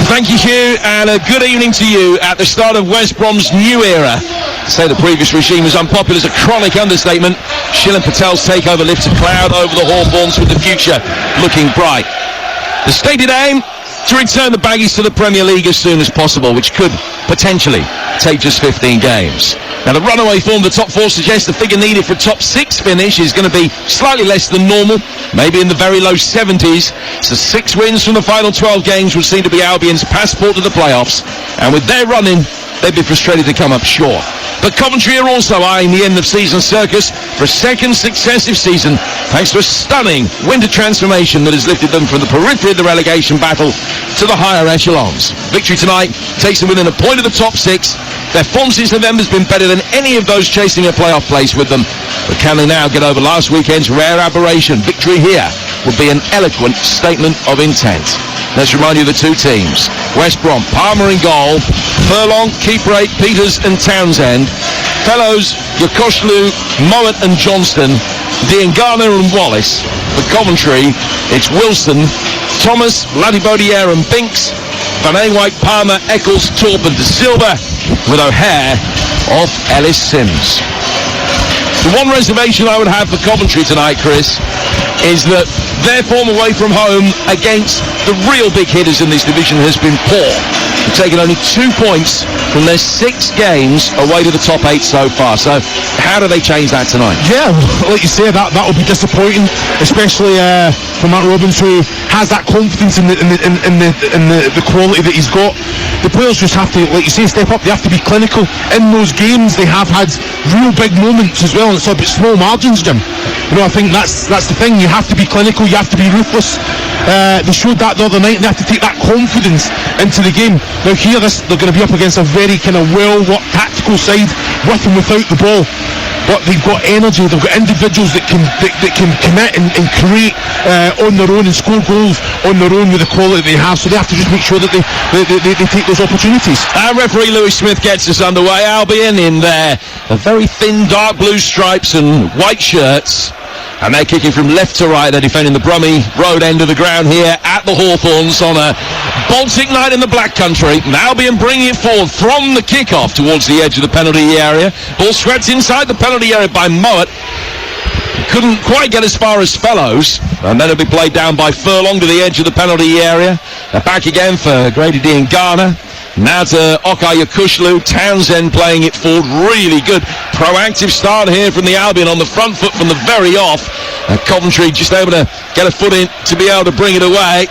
Thank you, Hugh, and a good evening to you at the start of West Brom's new era. To say the previous regime was unpopular is a chronic understatement. Shilan Patel's takeover lifts a cloud over the Hawthorns, with the future looking bright. The stated aim, to return the Baggies to the Premier League as soon as possible, which could potentially take just 15 games. Now, the runaway form of the top four suggests the figure needed for a top six finish is going to be slightly less than normal, maybe in the very low 70s. So 6 wins from the final 12 games would seem to be Albion's passport to the playoffs, and with their running, they'd be frustrated to come up short. But Coventry are also eyeing the end of season circus for a second successive season, thanks to a stunning winter transformation that has lifted them from the periphery of the relegation battle to the higher echelons. Victory tonight takes them within a point of the top 6. Their form since November has been better than any of those chasing a playoff place with them. But can they now get over last weekend's rare aberration? Victory here would be an eloquent statement of intent. Let's remind you of the two teams. West Brom, Palmer in goal, Furlong, Keeperate, Peters and Townsend. Fellows, Yokoshlu, Mowat and Johnston, Diangana and Wallace. For Coventry, it's Wilson, Thomas, Latibodiere and Binks, Van White, Palmer, Eccles, Torp and De Silva, with O'Hare off Ellis Sims. The one reservation I would have for Coventry tonight, Chris, is that their form away from home against the real big hitters in this division has been poor. They've taken only 2 points from their 6 games away to the top 8 so far. So how do they change that tonight? Yeah, like you say, that will be disappointing, especially for Matt Robbins, who has that confidence in the quality that he's got. The players just have to, like you say, step up. They have to be clinical in those games. They have had real big moments as well, and it's a bit small margins, Jim. You know, I think that's the thing. You have to be clinical. You have to be ruthless. They showed that the other night, and they have to take that confidence into the game. Now here, they're going to be up against a very kind of well-worked tactical side, with and without the ball. But they've got energy. They've got individuals that can commit and create on their own and score goals on their own with the quality they have. So they have to just make sure that they take those opportunities. And referee Lewis Smith gets us underway. Albion in their very thin dark blue stripes and white shirts. And they're kicking from left to right. They're defending the Brummy Road end of the ground here at the Hawthorns on a Baltic night in the Black Country. And Albion bringing it forward from the kickoff towards the edge of the penalty area. Ball swept inside the penalty area by Mowat. Couldn't quite get as far as Fellows. And then it'll be played down by Furlong to the edge of the penalty area. They're back again for Grady Diangana. Now to Okay Yokushlu. Townsend playing it forward. Really good proactive start here from the Albion on the front foot from the very off. Coventry just able to get a foot in to be able to bring it away.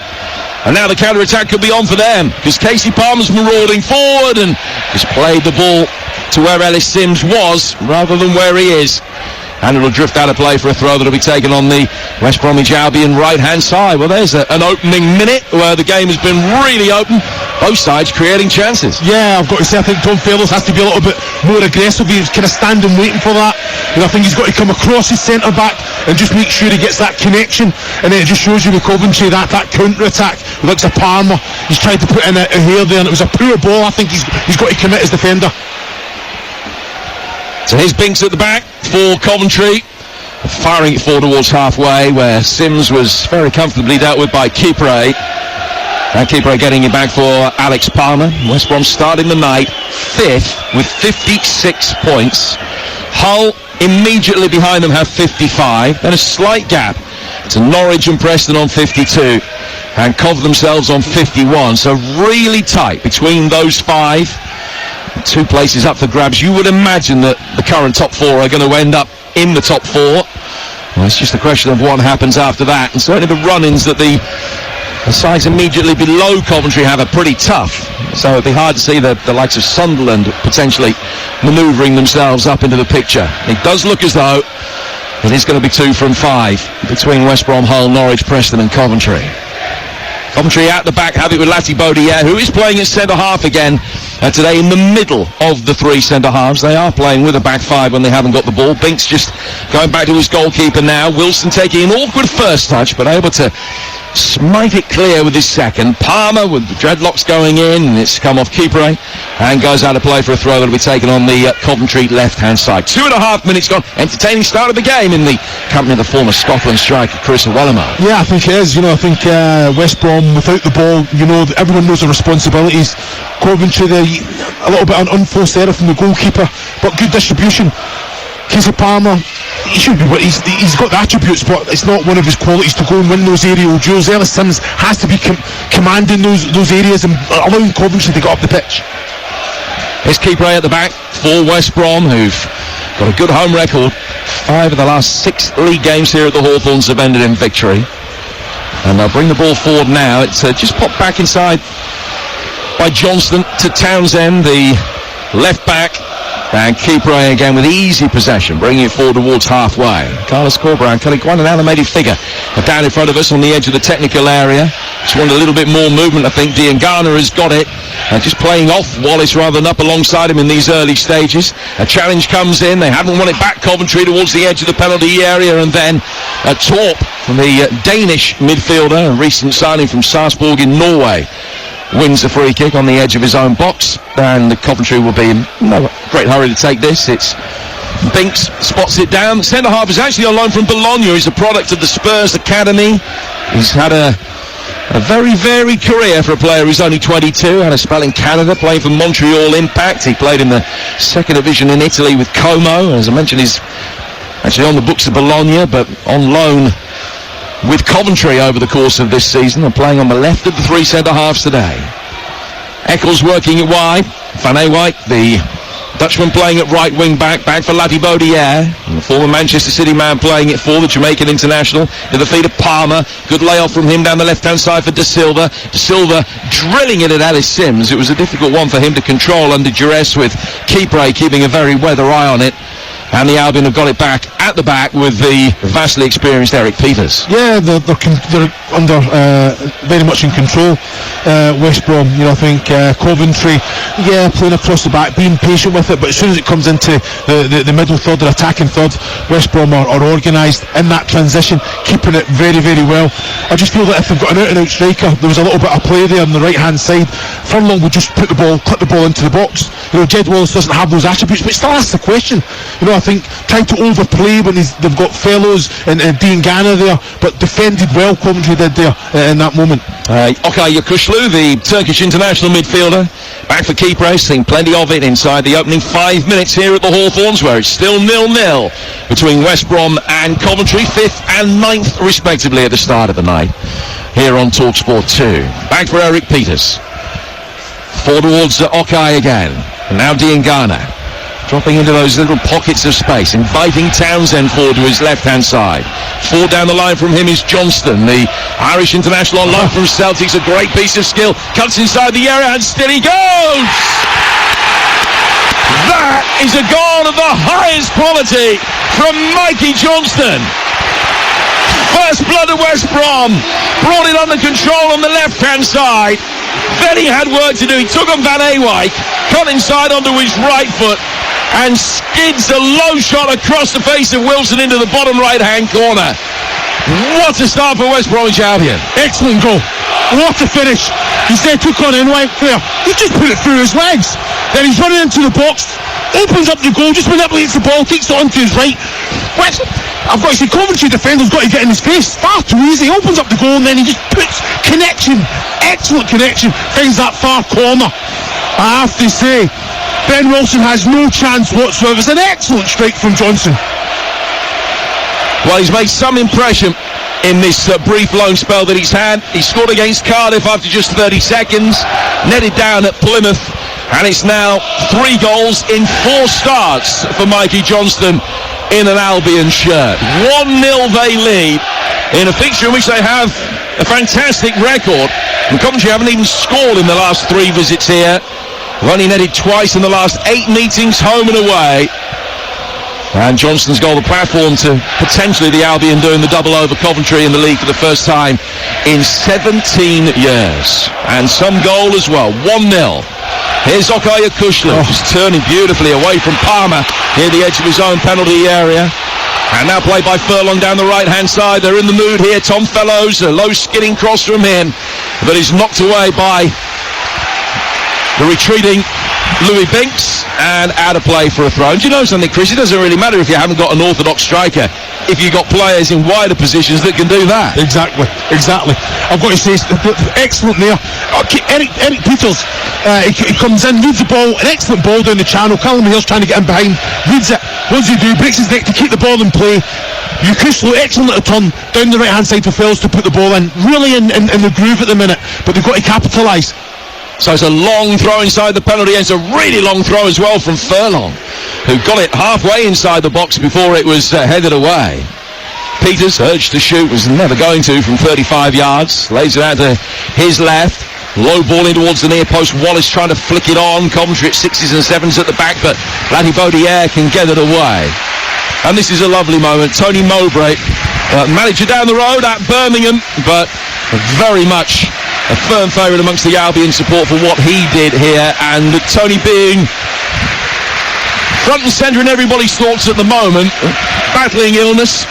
And now the counter-attack could be on for them, because Casey Palmer's marauding forward and just played the ball to where Ellis Sims was rather than where he is. And it'll drift out of play for a throw that'll be taken on the West Bromwich Albion right-hand side. Well, there's an opening minute where the game has been really open. Both sides creating chances. Yeah, I've got to say, I think Tom Fairless has to be a little bit more aggressive. He's kind of standing waiting for that. And I think he's got to come across his centre-back and just make sure he gets that connection. And then it just shows you with Coventry that counter-attack. Looks a Palmer. He's tried to put in a hair there, and it was a poor ball. I think he's got to commit as defender. So here's Binks at the back for Coventry, firing it forward towards halfway, where Sims was very comfortably dealt with by Keeperate. And Keeperate getting it back for Alex Palmer. West Brom starting the night 5th with 56 points. Hull immediately behind them have 55. Then a slight gap to Norwich and Preston on 52. And Cov themselves on 51. So really tight between those 5. 2 places up for grabs. You would imagine that the current top 4 are going to end up in the top 4. Well, it's just a question of what happens after that. And certainly the run-ins that the sides immediately below Coventry have are pretty tough. So it'd be hard to see the likes of Sunderland potentially manoeuvring themselves up into the picture. It does look as though it is going to be 2 from 5 between West Brom, Hull, Norwich, Preston and Coventry. Coventry out the back have it with Latibodiere, who is playing at centre-half again today in the middle of the 3 centre-halves. They are playing with a back 5 when they haven't got the ball. Binks just going back to his goalkeeper now. Wilson taking an awkward first touch, but able to smite it clear with his second. Palmer with the dreadlocks going in, and it's come off keeper and goes out of play for a throw that'll be taken on the Coventry left-hand side. 2.5 minutes gone. Entertaining start of the game in the company of the former Scotland striker Chris Owellamo. Yeah, I think it is. I think West Brom without the ball, everyone knows the responsibilities. Coventry, a little bit of unforced error from the goalkeeper, but good distribution. Casey Palmer, he's got the attributes, but it's not one of his qualities to go and win those aerial duels. Ellis Sims has to be commanding those areas and allowing Coventry to get up the pitch. Here's Keeper at the back for West Brom, who've got a good home record. 5 of the last 6 league games here at the Hawthorns have ended in victory. And they'll bring the ball forward now. It's just popped back inside by Johnston to Townsend, the left back. And Keeper again with easy possession, bringing it forward towards halfway. Carlos Corberán cutting quite an animated figure down in front of us on the edge of the technical area. Just wanted a little bit more movement. I think Diangana has got it. Just playing off Wallace rather than up alongside him in these early stages. A challenge comes in. They haven't won it back, Coventry, towards the edge of the penalty area. And then a Torp from the Danish midfielder, a recent signing from Sarpsborg in Norway, wins a free kick on the edge of his own box, and the Coventry will be in no great hurry to take this. It's Binks spots it down. The centre half is actually on loan from Bologna. He's a product of the Spurs academy. He's had a very varied career for a player who's only 22. Had a spell in Canada, playing for Montreal Impact. He played in the second division in Italy with Como. As I mentioned, he's actually on the books of Bologna, but on loan with Coventry over the course of this season, and playing on the left of the 3 centre-halves today. Eccles working it wide. Van Ewijk, the Dutchman, playing at right wing back for Latibaudiere. The former Manchester City man playing it for the Jamaican international. To the feet of Palmer. Good layoff from him down the left-hand side for De Silva. De Silva drilling it at Ellis Sims. It was a difficult one for him to control under duress, with Keeper keeping a very weather eye on it. And the Albion have got it back at the back with the vastly experienced Eric Peters. Yeah, they're under very much in control. West Brom, I think Coventry, playing across the back, being patient with it, but as soon as it comes into the middle third, the attacking third, West Brom are organised in that transition, keeping it very, very well. I just feel that if they've got an out-and-out striker, there was a little bit of play there on the right-hand side. Furlong would just clip the ball into the box. Jed Wallace doesn't have those attributes, but still asks the question. I think trying to overplay when they've got Fellows and Diangana there, but defended well, Coventry did there in that moment. Okay, Yakuşlu, the Turkish international midfielder, back for Keeper, seen plenty of it inside the opening 5 minutes here at the Hawthorns, where it's still 0-0 between West Brom and Coventry, 5th and 9th respectively at the start of the night here on TalkSport 2. Back for Eric Peters. Forward towards Okai again, and now Diangana. Dropping into those little pockets of space, inviting Townsend forward to his left-hand side. Forward down the line from him is Johnston, the Irish international on loan from Celtic's. A great piece of skill. Cuts inside the area and still he goes! That is a goal of the highest quality from Mikey Johnston. First blood of West Brom. Brought it under control on the left-hand side. Then he had work to do. He took on Van Ewijk, cut inside onto his right foot, and skids a low shot across the face of Wilson into the bottom right-hand corner. What a start for West Bromwich Albion. Excellent goal. What a finish. He's there, took on Ewijk there. He just put it through his legs. Then he's running into the box, opens up the goal, just manipulates the ball, takes it onto his right. I've got to say, Coventry defender's got to get in his face. Far too easy. He opens up the goal and then he just puts connection. Excellent connection. Finds that far corner. I have to say, Ben Wilson has no chance whatsoever. It's an excellent strike from Johnson. Well, he's made some impression in this brief loan spell that he's had. He scored against Cardiff after just 30 seconds, netted down at Plymouth, and it's now 3 goals in 4 starts for Mikey Johnston in an Albion shirt. 1-0 they lead in a fixture in which they have a fantastic record. And Coventry haven't even scored in the last 3 visits here. They've only netted twice in the last 8 meetings, home and away. And Johnston's got the platform to potentially the Albion doing the double over Coventry in the league for the first time in 17 years. And some goal as well. 1-0. Here's Yakuşlu, just turning beautifully away from Palmer near the edge of his own penalty area. And now played by Furlong down the right-hand side. They're in the mood here. Tom Fellows, a low skidding cross from him, but he's knocked away by the retreating Louis Binks, and out of play for a throw. And do you know something, Chris? It doesn't really matter if you haven't got an orthodox striker, if you've got players in wider positions that can do that. Exactly. I've got to say, excellent there. Eric Peters, he comes in, reads the ball, an excellent ball down the channel. Callum Hale's trying to get in behind, reads it. What does he do? Breaks his neck to keep the ball in play. Yukushlu, excellent little turn down the right-hand side for Fells to put the ball in. Really in the groove at the minute, but they've got to capitalise. So it's a long throw inside the penalty, and it's a really long throw as well from Furlong, who got it halfway inside the box before it was headed away. Peters, urged to shoot, was never going to from 35 yards. Lays it out to his left. Low ball in towards the near post. Wallace trying to flick it on. Coventry at 6s and 7s at the back, but Laddie Baudier can get it away. And this is a lovely moment. Tony Mowbray, manager down the road at Birmingham, but very much a firm favourite amongst the Albion support for what he did here, and Tony being front and centre in everybody's thoughts at the moment, battling illness,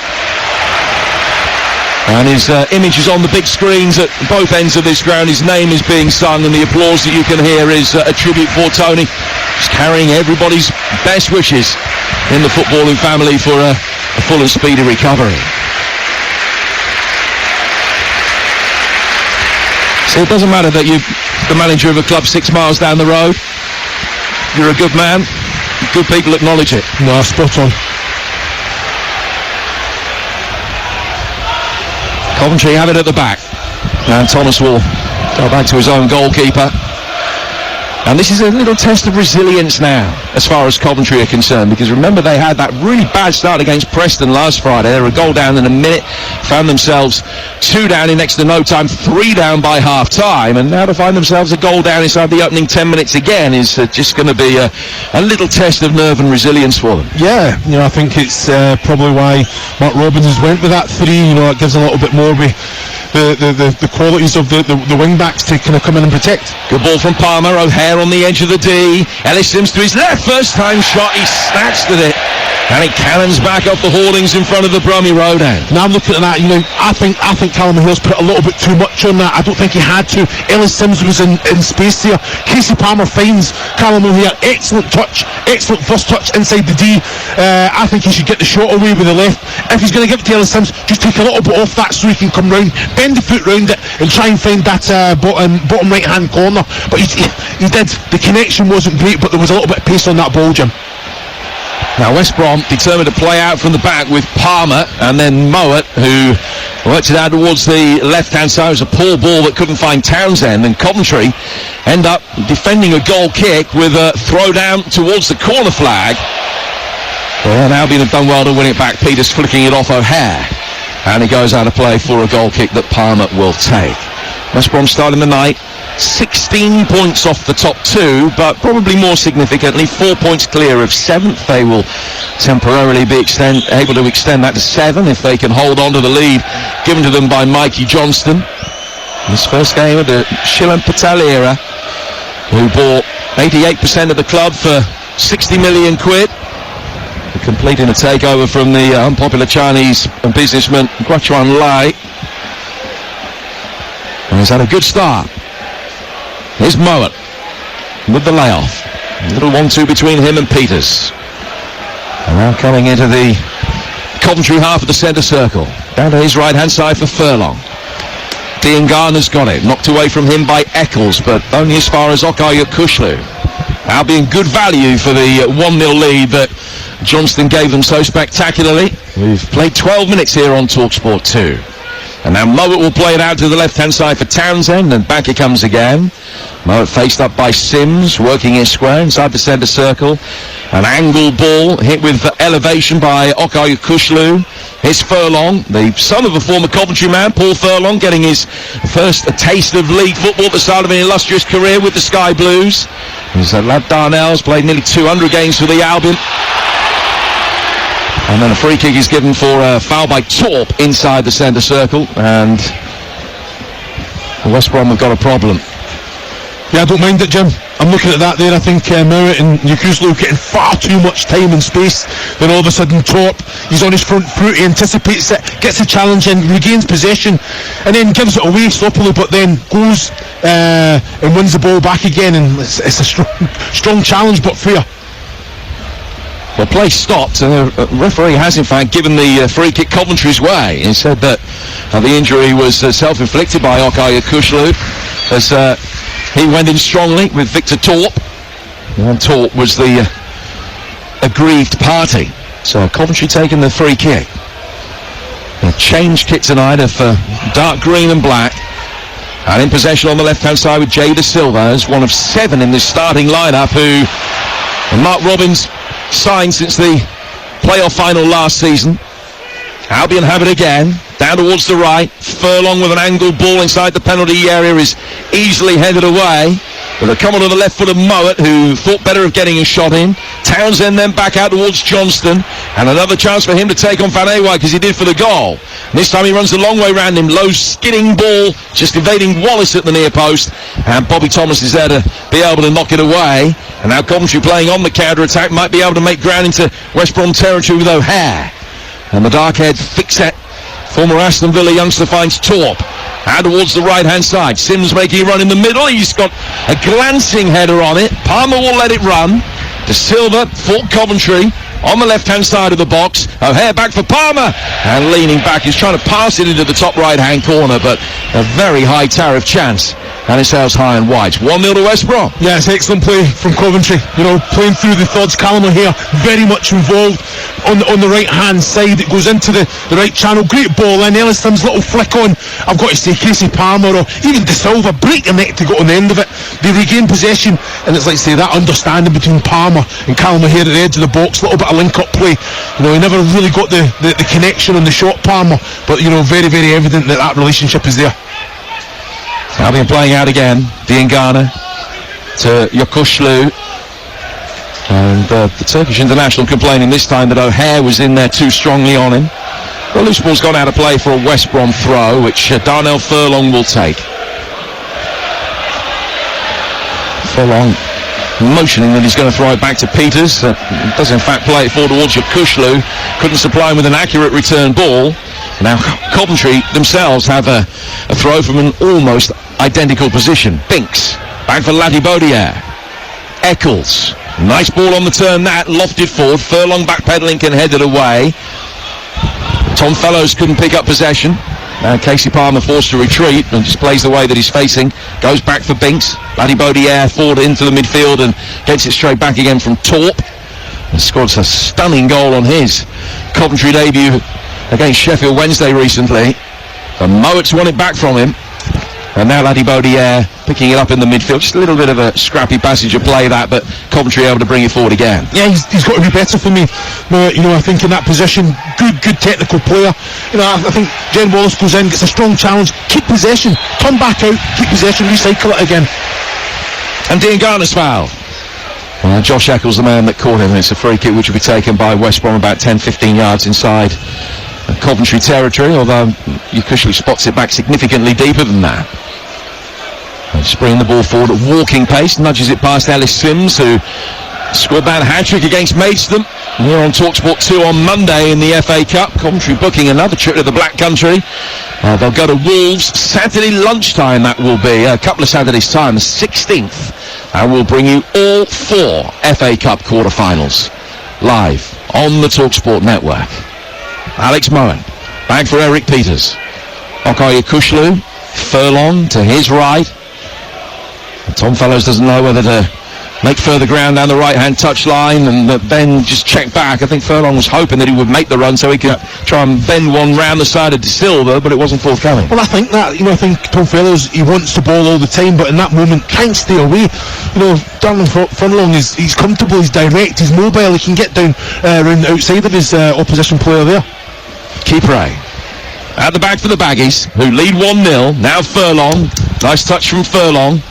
and his image is on the big screens at both ends of this ground. His name is being sung, and the applause that you can hear is a tribute for Tony. He's carrying everybody's best wishes in the footballing family for a full and speedy recovery. So it doesn't matter that you're the manager of a club 6 miles down the road. You're a good man. Good people acknowledge it. No, spot on. Coventry have it at the back. And Thomas will go back to his own goalkeeper. And this is a little test of resilience now, as far as Coventry are concerned, because remember they had that really bad start against Preston last Friday. They were a goal down in a minute, found themselves 2 down in next to no time, 3 down by half time, and now to find themselves a goal down inside the opening 10 minutes again is just going to be a little test of nerve and resilience for them. Yeah, I think it's probably why Mark Robbins has went with that 3. It gives a little bit more the qualities of the wing backs to kind of come in and protect. Good ball from Palmer. O'Hare on the edge of the D. Ellis Sims to his left. First time shot. He snatched at it, and it cannons back off the hoardings in front of the Brommy Road end. Now I'm looking at that, I think Callum Hale's put a little bit too much on that. I don't think he had to. Ellis Sims was in space there. Casey Palmer finds Callum O'Hare. Excellent touch, excellent first touch inside the D. I think he should get the shot away with the left. If he's going to give it to Ellis Sims, just take a little bit off that so he can come round, bend the foot round it, and try and find that bottom right hand corner. But he did. The connection wasn't great, but there was a little bit of pace on that ball, Jim. Now West Brom determined to play out from the back with Palmer and then Mowat, who worked it out towards the left-hand side. It was a poor ball that couldn't find Townsend, and Coventry end up defending a goal kick with a throw down towards the corner flag. Well, Albion have done well to win it back. Peters flicking it off O'Hare, and he goes out of play for a goal kick that Palmer will take. West Brom starting the night 16 points off the top 2, but probably more significantly 4 points clear of 7th. They will temporarily be able to extend that to 7 if they can hold on to the lead given to them by Mikey Johnston. This first game of the Shilan Patel era, who bought 88% of the club for 60 million quid, completing a takeover from the unpopular Chinese businessman Guachuan Lai. And he's had a good start. Here's Mowat with the layoff. A little 1-2 between him and Peters. And now coming into the Coventry half of the centre circle. Down to his right-hand side for Furlong. Dean Garner's got it. Knocked away from him by Eccles, but only as far as Okay Yukushlu. Albion good value for the 1-0 lead that Johnston gave them so spectacularly. We've played 12 minutes here on TalkSport 2. And now Mowat will play it out to the left-hand side for Townsend, and back it comes again. Mowat faced up by Sims, working his square inside the centre circle. An angle ball hit with elevation by Okay Yukushlu. Here's Furlong, the son of a former Coventry man, Paul Furlong, getting his first taste of league football at the start of an illustrious career with the Sky Blues. His lad Darnell's played nearly 200 games for the Albion. And then a free kick is given for a foul by Torp inside the centre circle, and West Brom have got a problem. Yeah, I don't mind it, Jim. I'm looking at that there. I think Mowat and Newcastle getting far too much time and space. Then all of a sudden Torp, he's on his front foot, he anticipates it, gets the challenge in, regains possession, and then gives it away sloppily, but then goes and wins the ball back again, and it's a strong challenge, but fair. Well, play stopped, and the referee has in fact given the free kick Coventry's way. He said that the injury was self-inflicted by Okay Kushlu, as he went in strongly with Victor Torp, and Torp was the aggrieved party. So Coventry taking the free kick. A change kit tonight of dark green and black, and in possession on the left-hand side with Jay Da Silva as one of 7 in this starting lineup, who Mark Robbins signed since the playoff final last season. Albion have it again, down towards the right. Furlong with an angled ball inside the penalty area is easily headed away. But they come on to the left foot of Mowat, who thought better of getting a shot in. Townsend then back out towards Johnston, and another chance for him to take on Van Ewijk, as he did for the goal. And this time he runs the long way round him. Low skidding ball, just evading Wallace at the near post, and Bobby Thomas is there to be able to knock it away. And now Coventry playing on the counter-attack, might be able to make ground into West Brom territory with O'Hare. And the dark-haired fixet, former Aston Villa youngster, finds Torp out towards the right-hand side. Sims making a run in the middle. He's got a glancing header on it. Palmer will let it run. Da Silva for Coventry on the left-hand side of the box. O'Hare back for Palmer, and leaning back, he's trying to pass it into the top right-hand corner, but a very high tariff chance, and it sails high and wide. 1-0 to West Brom. Yeah, it's excellent play from Coventry. You know, playing through the thirds. Callum O'Hare very much involved on the right-hand side. It goes into the right channel. Great ball in. Elliston's little flick on. I've got to say, Casey Palmer or even Da Silva break their neck to get on the end of it. They regain possession, and it's like, say, that understanding between Palmer and Callum O'Hare at the edge of the box. A little bit of link-up play. You know, he never really got the connection on the shot, Palmer, but, you know, very, very evident that relationship is there. Albion playing out again. Diangana to Yokushlu, and the Turkish international complaining this time that O'Hare was in there too strongly on him. The loose ball's gone out of play for a West Brom throw, which Darnell Furlong will take. Furlong motioning that he's going to throw it back to Peters. Does in fact play it forward towards Yokushlu. Couldn't supply him with an accurate return ball. Now Coventry themselves have a throw from an almost identical position. Binks back for Latibaudiere. Eccles, nice ball on the turn, that lofted forward. Furlong backpedaling, can head it away. Tom Fellows couldn't pick up possession. Now Casey Palmer forced to retreat and just plays the way that he's facing. Goes back for Binks. Latibaudiere forward into the midfield and gets it straight back again from Torp. And scores a stunning goal on his Coventry debut against Sheffield Wednesday recently. And Mowat's won it back from him. And now Latibaudiere picking it up in the midfield. Just a little bit of a scrappy passage of play, that, but Coventry able to bring it forward again. Yeah, he's got to be better for me. You know, I think in that position, good technical player. You know, I think Jen Wallace goes in, gets a strong challenge, keep possession, turn back out, keep possession, recycle it again. And Diangana's foul. Well, Josh Eccles, the man that caught him. It's a free kick which will be taken by West Brom about 10-15 yards inside Coventry territory, although Yokushlu spots it back significantly deeper than that. Springing the ball forward at walking pace, nudges it past Ellis Sims, who scored that hat-trick against Maidstone here on TalkSport 2 on Monday in the FA Cup. Coventry booking another trip to the Black Country. They'll go to Wolves Saturday lunchtime, that will be a couple of Saturdays time, the 16th, and we'll bring you all 4 FA Cup quarter-finals live on the TalkSport network. Alex Moen back for Eric Peters. Okay Yokushlu, Furlong to his right. Tom Fellows doesn't know whether to make further ground down the right-hand touchline and then just check back. I think Furlong was hoping that he would make the run so he could try and bend one round the side of Da Silva, but it wasn't forthcoming. Well, I think that, you know, I think Tom Fellows, he wants the ball all the time, but in that moment can't stay away. You know, Darnell Furlong he's comfortable, he's direct, he's mobile, he can get down around the outside of his opposition player there. Kipre at the back for the Baggies, who lead 1-0. Now Furlong, nice touch from Furlong.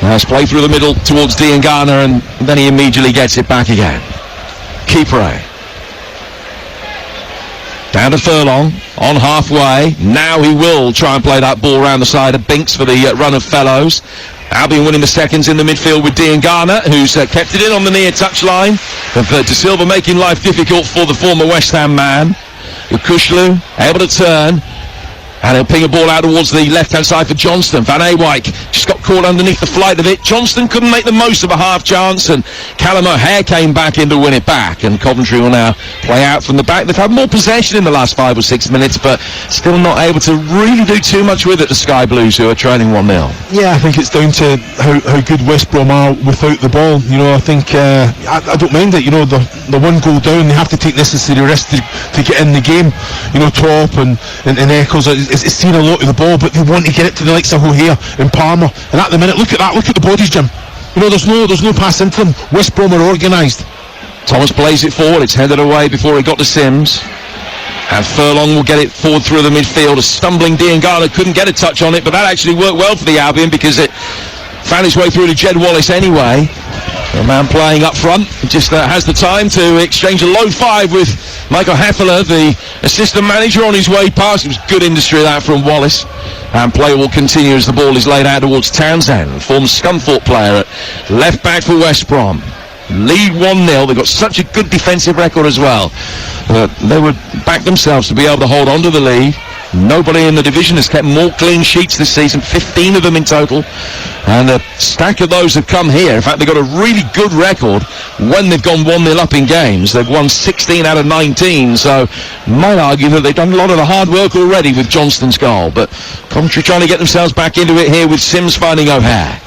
Nice play through the middle towards Diangana, and then he immediately gets it back again. Kipre. Down to Furlong, on halfway. Now he will try and play that ball around the side of Binks for the run of fellows. Albion winning the seconds in the midfield with Dean Garner, who's kept it in on the near touchline. De Silva making life difficult for the former West Ham man. Kushlu able to turn. And he'll ping a ball out towards the left-hand side for Johnston. Van Ewijk just got caught underneath the flight of it. Johnston couldn't make the most of a half chance, and Callum O'Hare came back in to win it back. And Coventry will now play out from the back. They've had more possession in the last 5 or 6 minutes, but still not able to really do too much with it, the Sky Blues, who are trailing 1-0. Yeah, I think it's down to how good West Brom are without the ball. You know, I think I don't mind it. You know, the one goal down, they have to take necessary risks to get in the game. You know, Top and Eccles is seeing a lot of the ball, but they want to get it to the likes of O'Hare and Palmer. And at the minute, look at the bodies, Jim. You know, there's no pass into them. West Brom are organised. Thomas plays it forward. It's headed away before it got to Sims. And Furlong will get it forward through the midfield. A stumbling Dean Garner couldn't get a touch on it, but that actually worked well for the Albion because it found its way through to Jed Wallace anyway. The man playing up front just has the time to exchange a low five with Michael Heffler, the assistant manager, on his way past. It was good industry that from Wallace. And play will continue as the ball is laid out towards Townsend, former Scunthorpe player at left back for West Brom. Lead 1-0. They've got such a good defensive record as well. They would back themselves to be able to hold on to the lead. Nobody in the division has kept more clean sheets this season, 15 of them in total. And a stack of those have come here. In fact, they've got a really good record when they've gone 1-0 up in games. They've won 16 out of 19, so might argue that they've done a lot of the hard work already with Johnston's goal. But Coventry trying to get themselves back into it here with Sims finding O'Hare.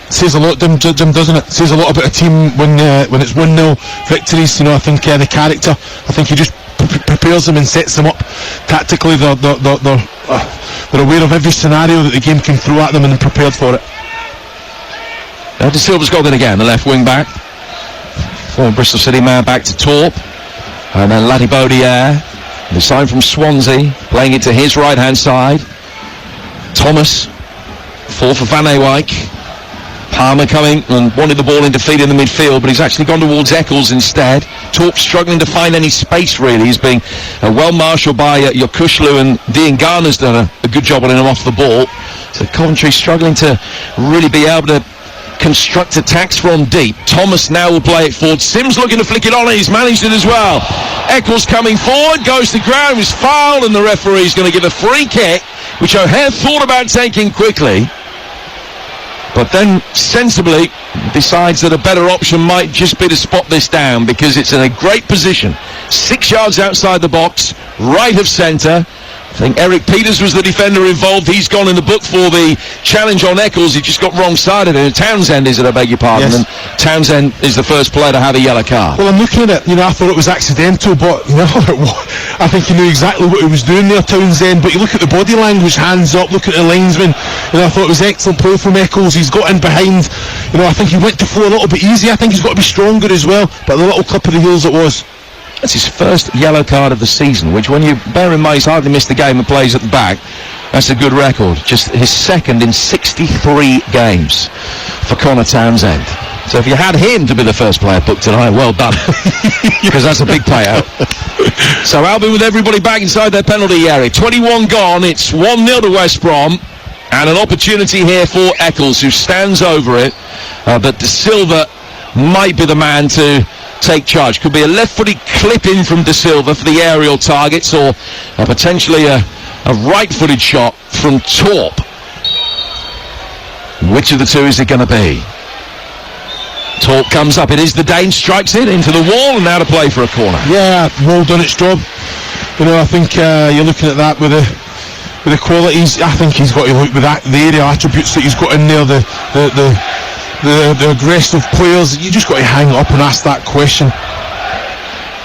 Says a lot, Jim, doesn't it? Says a lot about a team when it's 1-0 victories. You know, I think the character, I think he just prepares them and sets them up tactically. They're aware of every scenario that the game can throw at them and they're prepared for it. Now De Silva's got it again, the left wing back. Former Bristol City man back to Torp. And then Laddie Baudier, the sign from Swansea, playing it to his right hand side. Thomas, for Van Ewijk. Palmer coming and wanted the ball into feed in the midfield, but he's actually gone towards Eccles instead. Torp struggling to find any space, really. He's being well marshalled by Yokushlu, and Dean Garner's done a good job on him off the ball. So Coventry struggling to really be able to construct attacks from deep. Thomas now will play it forward. Sims looking to flick it on, and he's managed it as well. Eccles coming forward, goes to ground, was fouled, and the referee's going to give a free kick, which O'Hare thought about taking quickly, but then sensibly decides that a better option might just be to spot this down, because it's in a great position. 6 yards outside the box, right of centre. I think Eric Peters was the defender involved. He's gone in the book for the challenge on Eccles. He just got wrong-sided. And Townsend is it, I beg your pardon. Yes. And Townsend is the first player to have a yellow card. Well, I'm looking at it, you know, I thought it was accidental, but, you know, I think he knew exactly what he was doing there, Townsend. But you look at the body language, hands up, look at the linesman. You know, I thought it was excellent play from Eccles. He's got in behind. You know, I think he went to flow a little bit easy. I think he's got to be stronger as well. But the little clip of the heels it was. That's his first yellow card of the season, which, when you bear in mind he's hardly missed the game and plays at the back, that's a good record. Just his second in 63 games for Connor Townsend. So if you had him to be the first player booked tonight, well done, because that's a big payout. So Albion with everybody back inside their penalty area. 21 gone, it's 1-0 to West Brom, and an opportunity here for Eccles, who stands over it, but De Silva might be the man to take charge. Could be a left-footed clip in from De Silva for the aerial targets, or potentially a right-footed shot from Torp. Which of the two is it going to be? Torp comes up, it is the Dane, strikes it into the wall, and now to play for a corner. Yeah, well done its job. You know, I think you're looking at that with the qualities. I think he's got to look with that, the area attributes that he's got in there, the aggressive players. You just got to hang up and ask that question.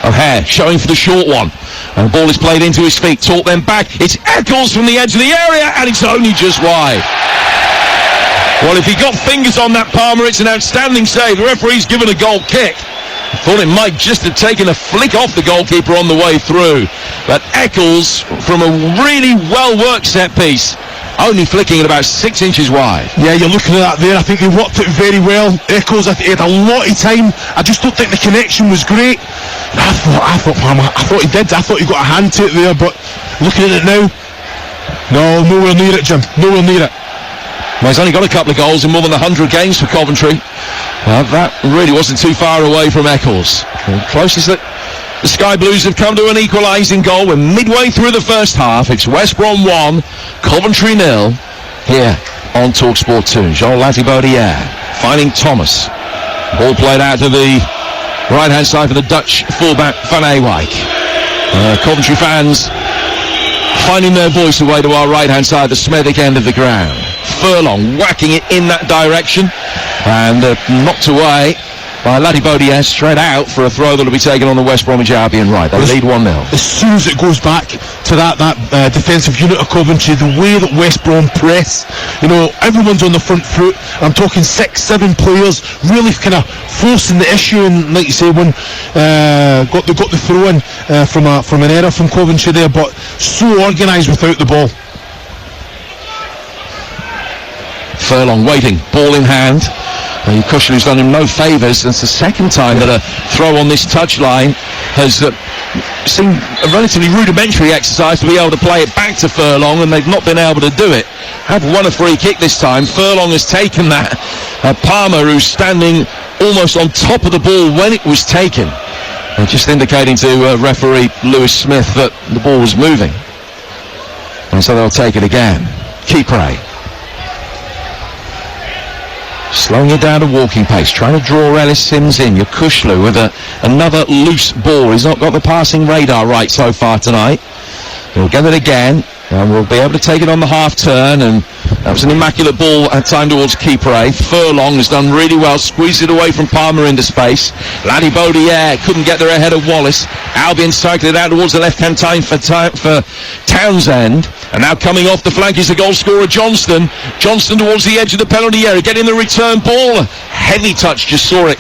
O'Hare showing for the short one, and the ball is played into his feet. Torp then back, it's Eccles from the edge of the area, and it's only just wide. Well, if he got fingers on that, Palmer, it's an outstanding save. The referee's given a goal kick. I thought it might just have taken a flick off the goalkeeper on the way through, but Eccles, from a really well worked set piece, only flicking it about 6 inches wide. Yeah, you're looking at that there. I think they worked it very well. Eccles, he had a lot of time. I just don't think the connection was great. I thought he did. I thought he got a hand to it there, but looking at it now, no, nowhere near it, Jim. Nowhere near it. Well, he's only got a couple of goals in more than 100 games for Coventry. Well, that really wasn't too far away from Eccles. The closest that the Sky Blues have come to an equalising goal. We're midway through the first half. It's West Brom 1, Coventry 0, here on TalkSport 2. Jean Latibaudière finding Thomas. Ball played out to the right-hand side for the Dutch fullback Van Ewijk. Coventry fans finding their voice away to our right-hand side, the Smethwick end of the ground. Furlong whacking it in that direction and knocked away by Latibaudière straight out for a throw that will be taken on the West Bromwich Albion right. They lead 1-0. As soon as it goes back to that defensive unit of Coventry, the way that West Brom press, everyone's on the front foot. I'm talking 6-7 players really kind of forcing the issue, and like you say, when got the throw in from an error from Coventry there, but so organised without the ball. Furlong waiting, ball in hand. Cushion's done him no favours. It's the second time that a throw on this touchline has seemed a relatively rudimentary exercise to be able to play it back to Furlong, and they've not been able to do it. Have won a free kick this time. Furlong has taken that. Palmer, who's standing almost on top of the ball when it was taken, just indicating to referee Lewis Smith that the ball was moving, and so they'll take it again. Kipre slowing it down to walking pace, trying to draw Ellis Sims in. Yokushlu with another loose ball. He's not got the passing radar right so far tonight. He'll get it again, and we'll be able to take it on the half turn, and that was an immaculate ball at time towards Kipre. Furlong has done really well, squeezed it away from Palmer into space. Latibaudière couldn't get there ahead of Wallace. Albion cycled it out towards the left-hand time for Townsend, and now coming off the flank is the goal scorer Johnston. Johnston towards the edge of the penalty area, getting the return ball. Heavy touch, just saw it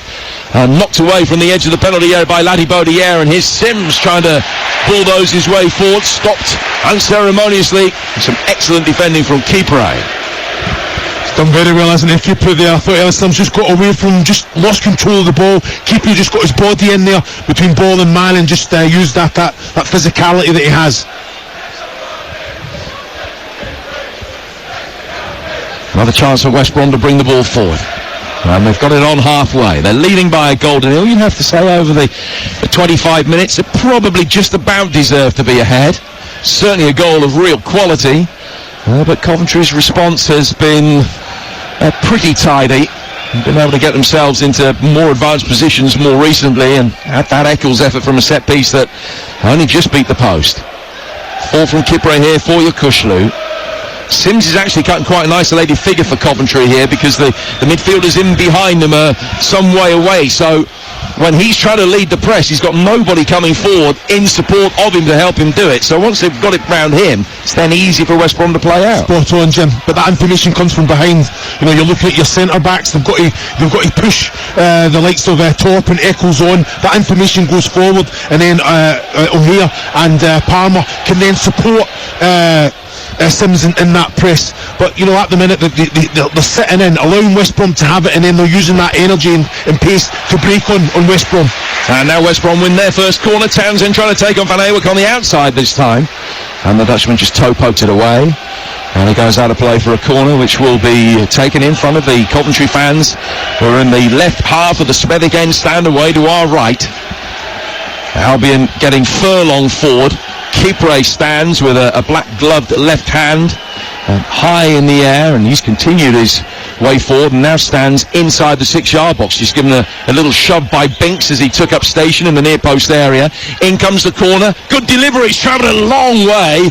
knocked away from the edge of the penalty area by Latibaudière, and here's Sims trying to bulldoze his way forward, stopped unceremoniously. Some excellent defending from Kipre. He's done very well, hasn't he, Kipre there? I thought Ellis Sims just got away from, just lost control of the ball. Kipre just got his body in there between ball and man and just used that physicality that he has. Another chance for West Brom to bring the ball forward. And they've got it on halfway. They're leading by a goal to nil. You'd have to say over the 25 minutes, they probably just about deserve to be ahead. Certainly a goal of real quality. But Coventry's response has been pretty tidy. They've been able to get themselves into more advanced positions more recently, and had that Eccles effort from a set piece that only just beat the post. Ball from Kipre here for Yokushlu. Sims is actually cutting quite an isolated figure for Coventry here, because the midfielders in behind them are some way away, so when he's trying to lead the press, he's got nobody coming forward in support of him to help him do it. So once they've got it round him, it's then easy for West Brom to play out. Spot on, Jim. But that information comes from behind. You're looking at your centre backs. They've got to push the likes of Thorpe and Eccles on. That information goes forward, and then O'Hare and Palmer can then support Sims in that press. But at the minute they're sitting in, allowing West Brom to have it, and then they're using that energy and pace to break on West Brom. And now West Brom win their first corner. Townsend trying to take on Van Ewijk on the outside this time, and the Dutchman just toe-poked it away, and it goes out of play for a corner, which will be taken in front of the Coventry fans who are in the left half of the Smethwick end stand away to our right. Albion getting Furlong forward. Kipre stands with a black-gloved left hand high in the air, and he's continued his way forward and now stands inside the 6-yard box, just given a little shove by Binks as he took up station in the near post area. In comes the corner. Good delivery. He's travelled a long way,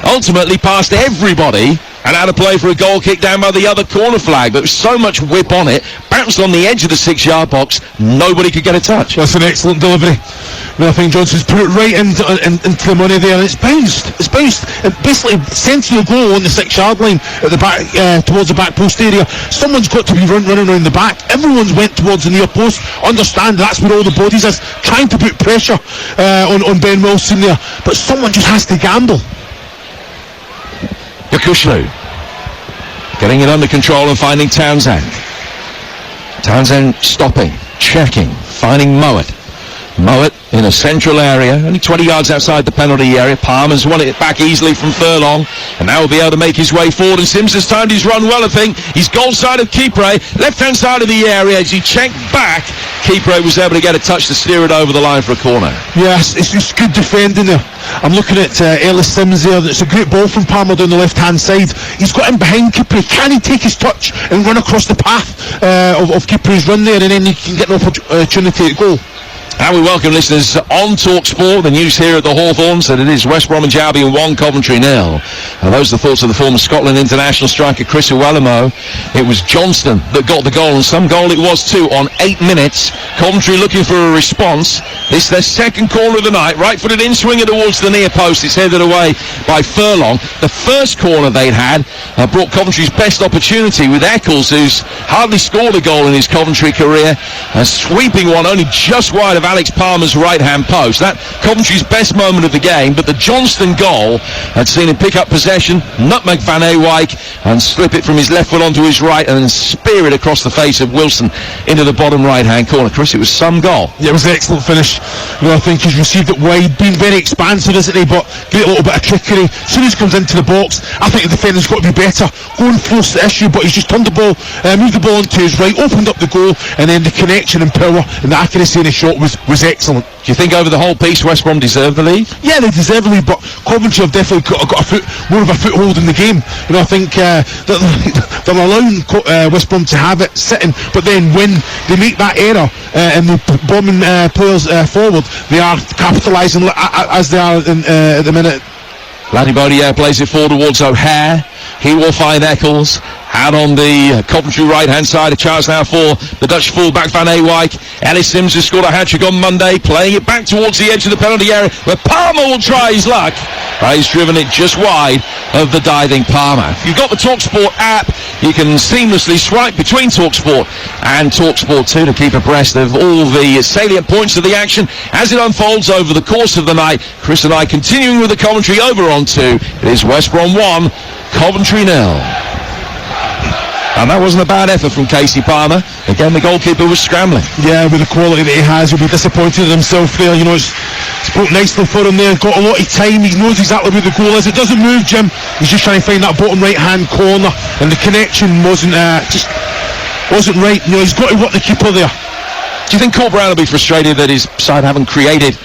ultimately past everybody, and out of play for a goal kick down by the other corner flag. There was so much whip on it, bounced on the edge of the 6-yard box, nobody could get a touch. That's an excellent delivery. I think Johnson's put it right into the money there, and it's bounced. It basically centre the goal on the 6-yard line at the back, towards the back post area. Someone's got to be running around the back. Everyone's went towards the near post. Understand that's where all the bodies is, trying to put pressure on Ben Wilson there, but someone just has to gamble. Yokushlu getting it under control and finding Townsend. Townsend stopping, checking, finding Mowat. Mowat in a central area, only 20 yards outside the penalty area. Palmer's won it back easily from Furlong, and now will be able to make his way forward. And Sims has timed his run well, I think. He's goal side of Kipre, left-hand side of the area. As he checked back, Kipre was able to get a touch to steer it over the line for a corner. Yes, it's just good defending there. I'm looking at Ellis Sims there. It's a great ball from Palmer down the left-hand side. He's got in behind Kipre. Can he take his touch and run across the path of Kipre's run there, and then he can get an opportunity to go? And we welcome listeners on TalkSport. The news here at the Hawthorns that it is West Bromwich Albion 1, Coventry 0. Those are the thoughts of the former Scotland international striker Chris Iwelumo. It was Johnston that got the goal, and some goal it was too, on 8 minutes. Coventry looking for a response. This is their second corner of the night. Right-footed in, swinger towards the near post. It's headed away by Furlong. The first corner they'd had brought Coventry's best opportunity with Eccles, who's hardly scored a goal in his Coventry career. A sweeping one only just wide of Alex Palmer's right-hand post. That Coventry's best moment of the game, but the Johnston goal had seen him pick up possession, nutmeg Van Ewijk, and slip it from his left foot onto his right, and then spear it across the face of Wilson into the bottom right-hand corner. Chris, it was some goal. Yeah, it was an excellent finish. You know, I think he's received it wide, been very expansive, isn't he? But great little bit of trickery. As soon as he comes into the box, I think the defender's got to be better. Go and force the issue, but he's just turned the ball, moved the ball onto his right, opened up the goal, and then the connection and power and the accuracy in the shot was excellent. Do you think over the whole piece West Brom deserved the lead? Yeah, they deserve the lead, but Coventry have definitely got more of a foothold in the game. You know, I think they're allowing West Brom to have it sitting, but then when they make that error and they're bombing players forward, they are capitalising as they are at the minute. Laddie Bodier plays it forward towards O'Hare. He will find Eccles. Out on the Coventry right-hand side, a chance now for the Dutch full-back Van Ewijk. Ellis Sims has scored a hat-trick on Monday, playing it back towards the edge of the penalty area, where Palmer will try his luck. He's driven it just wide of the diving Palmer. If you've got the TalkSport app, you can seamlessly swipe between TalkSport and TalkSport 2 to keep abreast of all the salient points of the action as it unfolds over the course of the night. Chris and I continuing with the commentary over on 2. It is West Brom 1, Coventry 0. And that wasn't a bad effort from Casey Palmer. Again, the goalkeeper was scrambling. Yeah, with the quality that he has, he'll be disappointed in himself there. You know, it's broke nicely for him there. Got a lot of time. He knows exactly where the goal is. It doesn't move, Jim. He's just trying to find that bottom right-hand corner, and the connection wasn't right. You know, he's got to work the keeper there. Do you think Court Brown will be frustrated that his side haven't created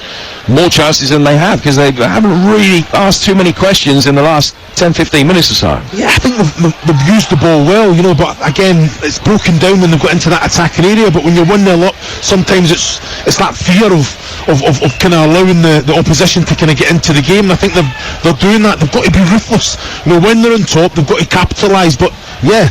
more chances than they have, because they haven't really asked too many questions in the last 10-15 minutes or so? Yeah, I think they've used the ball well, you know, but again, it's broken down when they've got into that attacking area. But when you're 1-0 up, sometimes it's that fear of kind of allowing the opposition to kind of get into the game. And I think they're doing that. They've got to be ruthless. You know, when they're on top, they've got to capitalise. But yeah,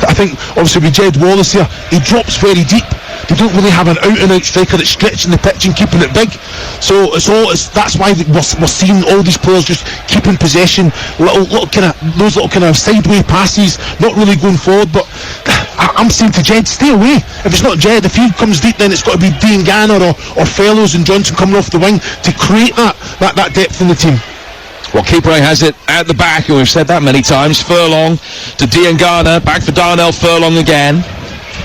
I think obviously with Jed Wallace here, he drops very deep. They don't really have an out-and-out striker that's stretching the pitch and keeping it big. So that's why we're seeing all these players just keeping possession, little kind of sideways passes, not really going forward. But I'm saying to Jed, stay away. If it's not Jed, if he comes deep, then it's got to be Dean Garner or Fellows and Johnson coming off the wing to create that depth in the team. Well, Kipre has it at the back, and we've said that many times. Furlong to Dean Garner, back for Darnell Furlong again.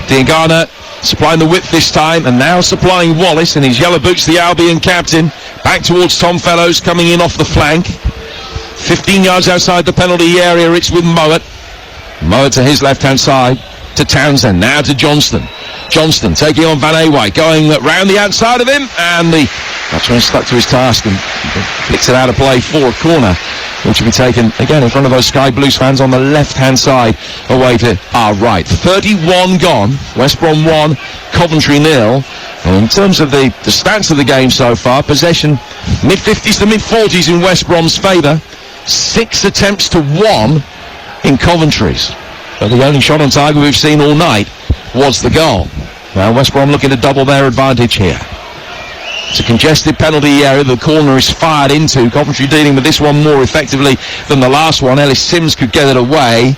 Dean Garner supplying the width this time, and now supplying Wallace in his yellow boots, the Albion captain. Back towards Tom Fellows, coming in off the flank. 15 yards outside the penalty area, it's with Mowat. Mowat to his left-hand side, to Townsend, now to Johnston. Johnston taking on Van Ewijk, going round the outside of him, and the Dutchman stuck to his task and flicks it out of play for a corner, which will be taken again in front of those Sky Blues fans on the left-hand side, away to our right. 31 gone, West Brom 1, Coventry 0. And in terms of the stats of the game so far, possession mid-50s to mid-40s in West Brom's favour, 6 attempts to 1 in Coventry's. But the only shot on target we've seen all night was the goal. Now West Brom looking to double their advantage here. It's a congested penalty area the corner is fired into. Coventry dealing with this one more effectively than the last one. Ellis Sims could get it away.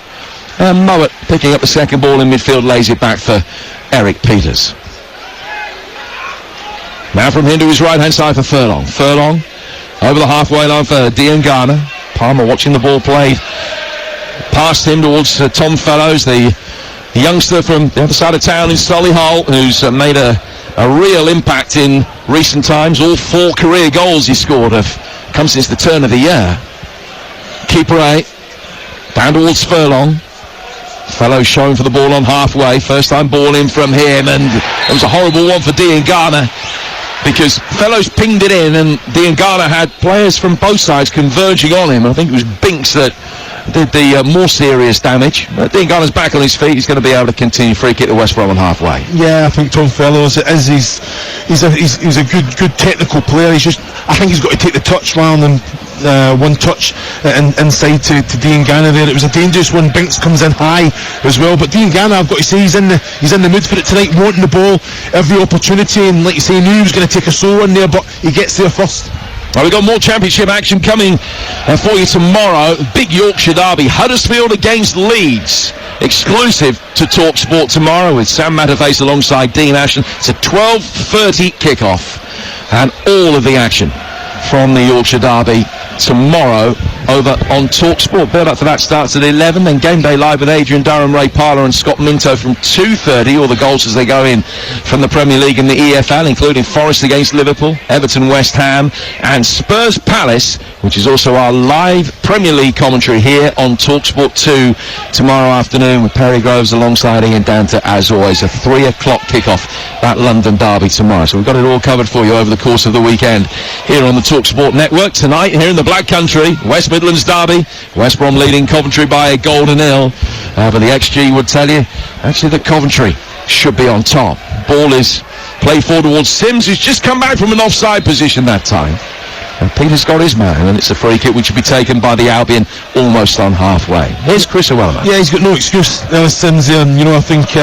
And Mowat picking up the second ball in midfield, lays it back for Eric Peters. Now from him to his right-hand side for Furlong. Furlong over the halfway line for Dean Garner. Palmer watching the ball played past him towards Tom Fellows, the youngster from the other side of town in Solihull, who's made a real impact in recent times. All 4 career goals he scored have come since the turn of the year. Keeper 8, down towards Furlong. Fellows showing for the ball on halfway. First time ball in from him, and it was a horrible one for Diangana, because Fellows pinged it in, and Diangana had players from both sides converging on him. I think it was Binks that did the more serious damage. Diangana's back on his feet. He's going to be able to continue free kick to West Brom on halfway. Yeah, I think Tom Fellows he's a good technical player. I think he's got to take the touch rather than one touch inside to Diangana there. It was a dangerous one. Binks comes in high as well, but Diangana, I've got to say, he's in the mood for it tonight, wanting the ball every opportunity, and like you say, he knew he was going to take a slow one there, but he gets there first. Well, we've got more Championship action coming for you tomorrow. Big Yorkshire derby, Huddersfield against Leeds, exclusive to TalkSport tomorrow, with Sam Matterface alongside Dean Ashton. It's a 12:30 kickoff, and all of the action from the Yorkshire derby tomorrow over on TalkSport. Build up for that starts at 11, then Game Day Live with Adrian Durham, Ray Parler and Scott Minto from 2:30. All the goals as they go in from the Premier League and the EFL, including Forest against Liverpool, Everton West Ham and Spurs Palace, which is also our live Premier League commentary here on TalkSport 2 tomorrow afternoon, with Perry Groves alongside Ian Danta as always. A 3 o'clock kickoff, that London derby tomorrow. So we've got it all covered for you over the course of the weekend here on the TalkSport network. Tonight here in the Black Country, West Midlands derby, West Brom leading Coventry by a goal to nil, but the XG would tell you actually that Coventry should be on top. Ball is played forward towards Sims, who's just come back from an offside position that time, and Peter's got his man, and it's a free kick which will be taken by the Albion almost on halfway. Here's Chris O'Wellman. Yeah, he's got no excuse, Sims there, and I think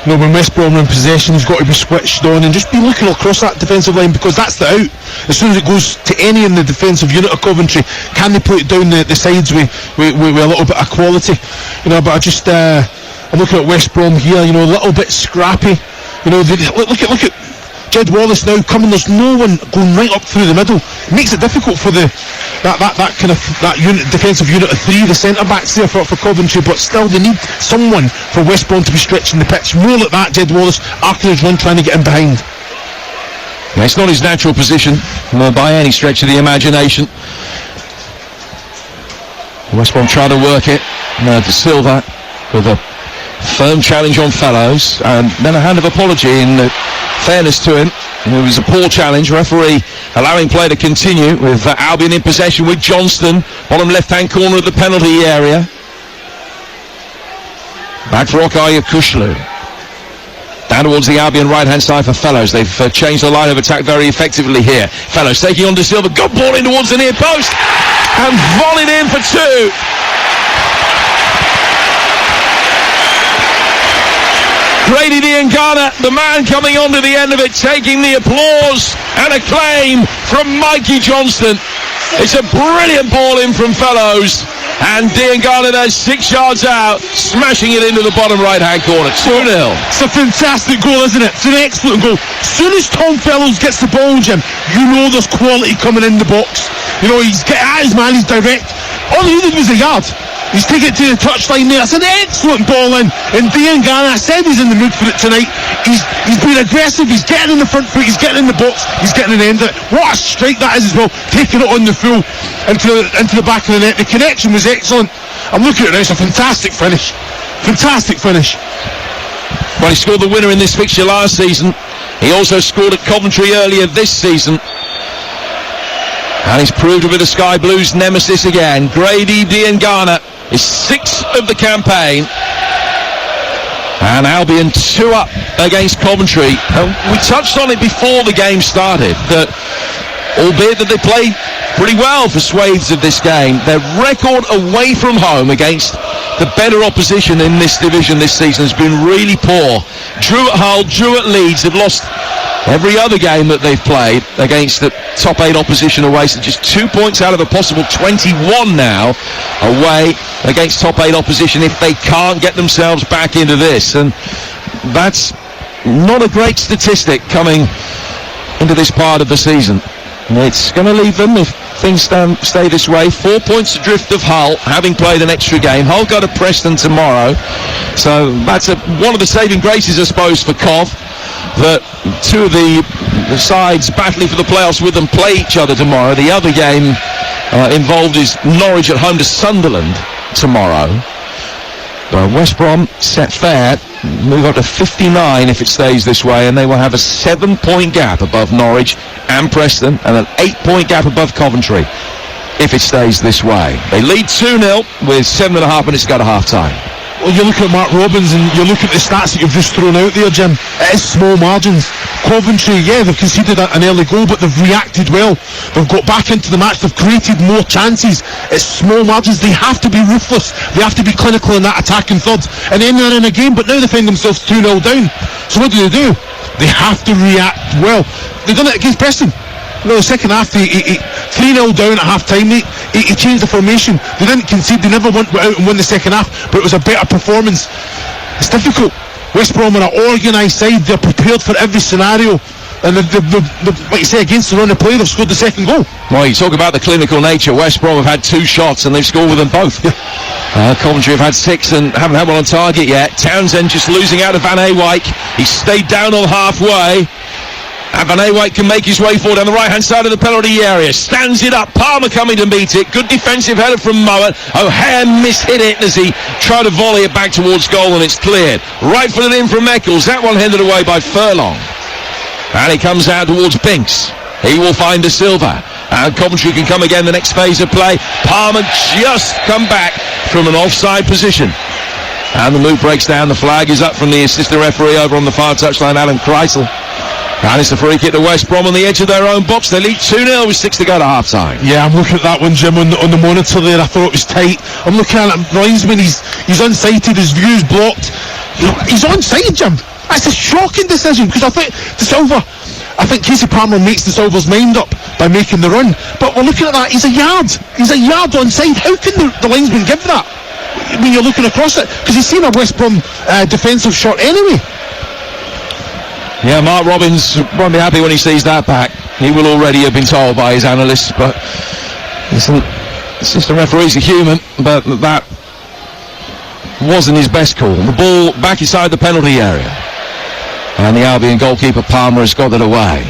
when West Brom are in possession, he's got to be switched on and just be looking across that defensive line, because that's the out. As soon as it goes to any in the defensive unit of Coventry, can they put it down the sides with a little bit of quality? But I'm looking at West Brom here, a little bit scrappy. Look at Jed Wallace now coming. There's no one going right up through the middle. It makes it difficult for that defensive unit of 3, the centre backs there for Coventry. But still, they need someone for West Brom to be stretching the pitch. More like that, Jed Wallace after his run, trying to get in behind. Yeah, it's not his natural position by any stretch of the imagination. West Brom trying to work it. De Silva with a firm challenge on Fellows, and then a hand of apology in fairness to him. It was a poor challenge. Referee allowing play to continue with Albion in possession with Johnston, bottom left-hand corner of the penalty area. Back for Okaya Kushlu. Down towards the Albion right-hand side for Fellows. They've changed the line of attack very effectively here. Fellows taking on De Silva. Good ball in towards the near post, and volleyed in for 2. Grady Diangana, the man coming onto the end of it, taking the applause and acclaim from Mikey Johnston. It's a brilliant ball in from Fellows, and Diangana there 6 yards out, smashing it into the bottom right-hand corner. 2-0. It's a fantastic goal, isn't it? It's an excellent goal. As soon as Tom Fellows gets the ball, Jim, you know there's quality coming in the box. He's getting at his man, he's direct. All he needed was a yard. He's taken it to the touchline there. It's an excellent ball in. And Diangana, I said he's in the mood for it tonight. He's been aggressive. He's getting in the front foot. He's getting in the box. He's getting an end of it. What a strike that is as well. Taking it on the full into the back of the net. The connection was excellent. I'm looking at it now. It's a fantastic finish. Fantastic finish. Well, he scored the winner in this fixture last season. He also scored at Coventry earlier this season. And he's proved to be the Sky Blues' nemesis again. Grady Diangana is 6th of the campaign, and Albion 2 up against Coventry. We touched on it before the game started, that albeit that they played pretty well for swathes of this game, their record away from home against the better opposition in this division this season has been really poor. Drew at Hull, drew at Leeds. They've lost every other game that they've played against the top 8 opposition away, so just 2 points out of a possible 21 now away against top 8 opposition if they can't get themselves back into this. And that's not a great statistic coming into this part of the season. It's going to leave them, if things stay this way. 4 points adrift of Hull, having played an extra game. Hull go to Preston tomorrow, so that's one of the saving graces, I suppose, for Cov, that two of the sides battling for the playoffs with them play each other tomorrow. The other game involved is Norwich at home to Sunderland tomorrow. West Brom set fair, move up to 59 if it stays this way, and they will have a 7-point gap above Norwich and Preston, and an 8-point gap above Coventry if it stays this way. They lead 2-0 with 7.5 minutes to go to half-time. Well, you look at Mark Robbins and you look at the stats that you've just thrown out there, Jim. It is small margins. Coventry, yeah, they've conceded an early goal, but they've reacted well. They've got back into the match. They've created more chances. It's small margins. They have to be ruthless. They have to be clinical in that attacking third. And then they're in a game, but now they find themselves 2-0 down. So what do? They have to react well. They've done it against Preston. No, the second half, 3-0 down at half-time, he changed the formation. They didn't concede, they never went out and won the second half, but it was a better performance. It's difficult. West Brom are an organised side, they're prepared for every scenario, and like you say, against the run of play, they've scored the second goal. Well, you talk about the clinical nature. West Brom have had 2 shots and they've scored with them both. Coventry have had 6 and haven't had one on target yet. Townsend just losing out of Van Ewijk. He stayed down on halfway. And Van Ewijk can make his way forward on the right-hand side of the penalty area. Stands it up. Palmer coming to meet it. Good defensive header from Mowat. O'Hare mishit it as he tried to volley it back towards goal, and it's cleared. Right footed in from Eccles. That one headed away by Furlong. And he comes out towards Binks. He will find De Silva. And Coventry can come again the next phase of play. Palmer just come back from an offside position. And the move breaks down. The flag is up from the assistant referee over on the far touchline, Alan Kreisel. And it's a free kick to West Brom on the edge of their own box. They lead 2-0 with 6 to go to half-time. Yeah, I'm looking at that one, Jim, on the monitor there. I thought it was tight. I'm looking at it, linesman, he's unsighted, his view's blocked. He's onside, Jim. That's a shocking decision, because I think Casey Palmer makes De Silva's mind up by making the run. But we're looking at that, he's a yard onside. How can the linesman give that when you're looking across it? Because he's seen a West Brom defensive shot anyway. Yeah, Mark Robbins won't be happy when he sees that back. He will already have been told by his analysts, but listen, the assistant referee's a human, but that wasn't his best call. The ball back inside the penalty area, and the Albion goalkeeper Palmer has got it away.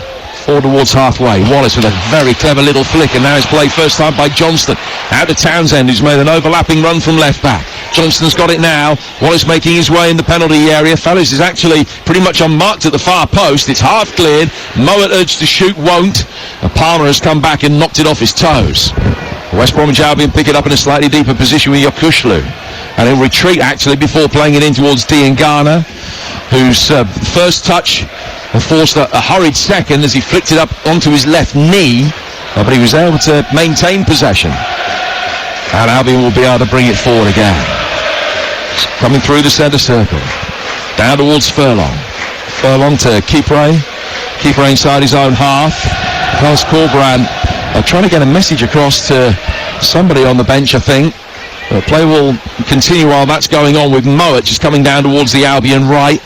Forward towards halfway. Wallace with a very clever little flick, and now it's played first time by Johnston. Out to Townsend, who's made an overlapping run from left back. Johnston's got it now. Wallace making his way in the penalty area. Fellows is actually pretty much unmarked at the far post. It's half cleared. Mowat urged to shoot, won't. And Palmer has come back and knocked it off his toes. West Bromwich Albion pick it up in a slightly deeper position with Yokushlu. And he'll retreat actually before playing it in towards Diangana, whose first touch forced a hurried second as he flicked it up onto his left knee, but he was able to maintain possession, and Albion will be able to bring it forward again. Coming through the centre circle, down towards Furlong to Kipre inside his own half. Klaus Corbrand trying to get a message across to somebody on the bench, I think. The play will continue while that's going on, with Mowat just coming down towards the Albion right.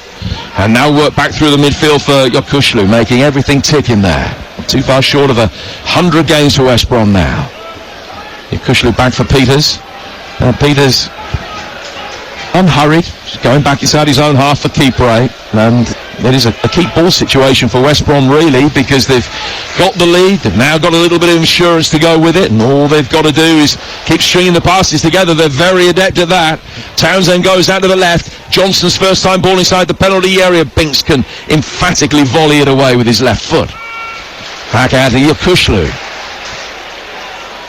And now work back through the midfield for Yokushlu, making everything tick in there. Too far short of 100 games for West Brom now. Yokushlu back for Peters. Peters unhurried, going back inside his own half for Kipre. And it is a keep ball situation for West Brom, really, because they've got the lead. They've now got a little bit of insurance to go with it, and all they've got to do is keep stringing the passes together. They're very adept at that. Townsend goes out to the left. Johnston's first time ball inside the penalty area. Binks can emphatically volley it away with his left foot. Back out to Yokushlu.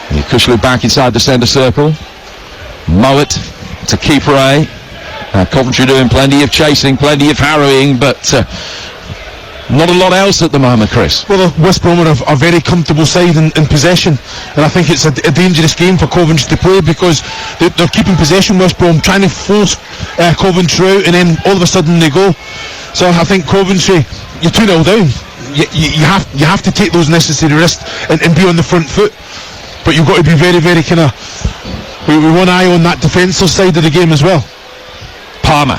Yokushlu back inside the centre circle. Mowat to Kipre. Coventry doing plenty of chasing, plenty of harrowing, but not a lot else at the moment, Chris. Well, West Brom are a very comfortable side in possession, and I think it's a dangerous game for Coventry to play, because they're keeping possession, West Brom, trying to force Coventry out, and then all of a sudden they go. So I think Coventry, you're 2-0 down. You have to take those necessary risks and be on the front foot, but you've got to be very, very kind of with one eye on that defensive side of the game as well. Palmer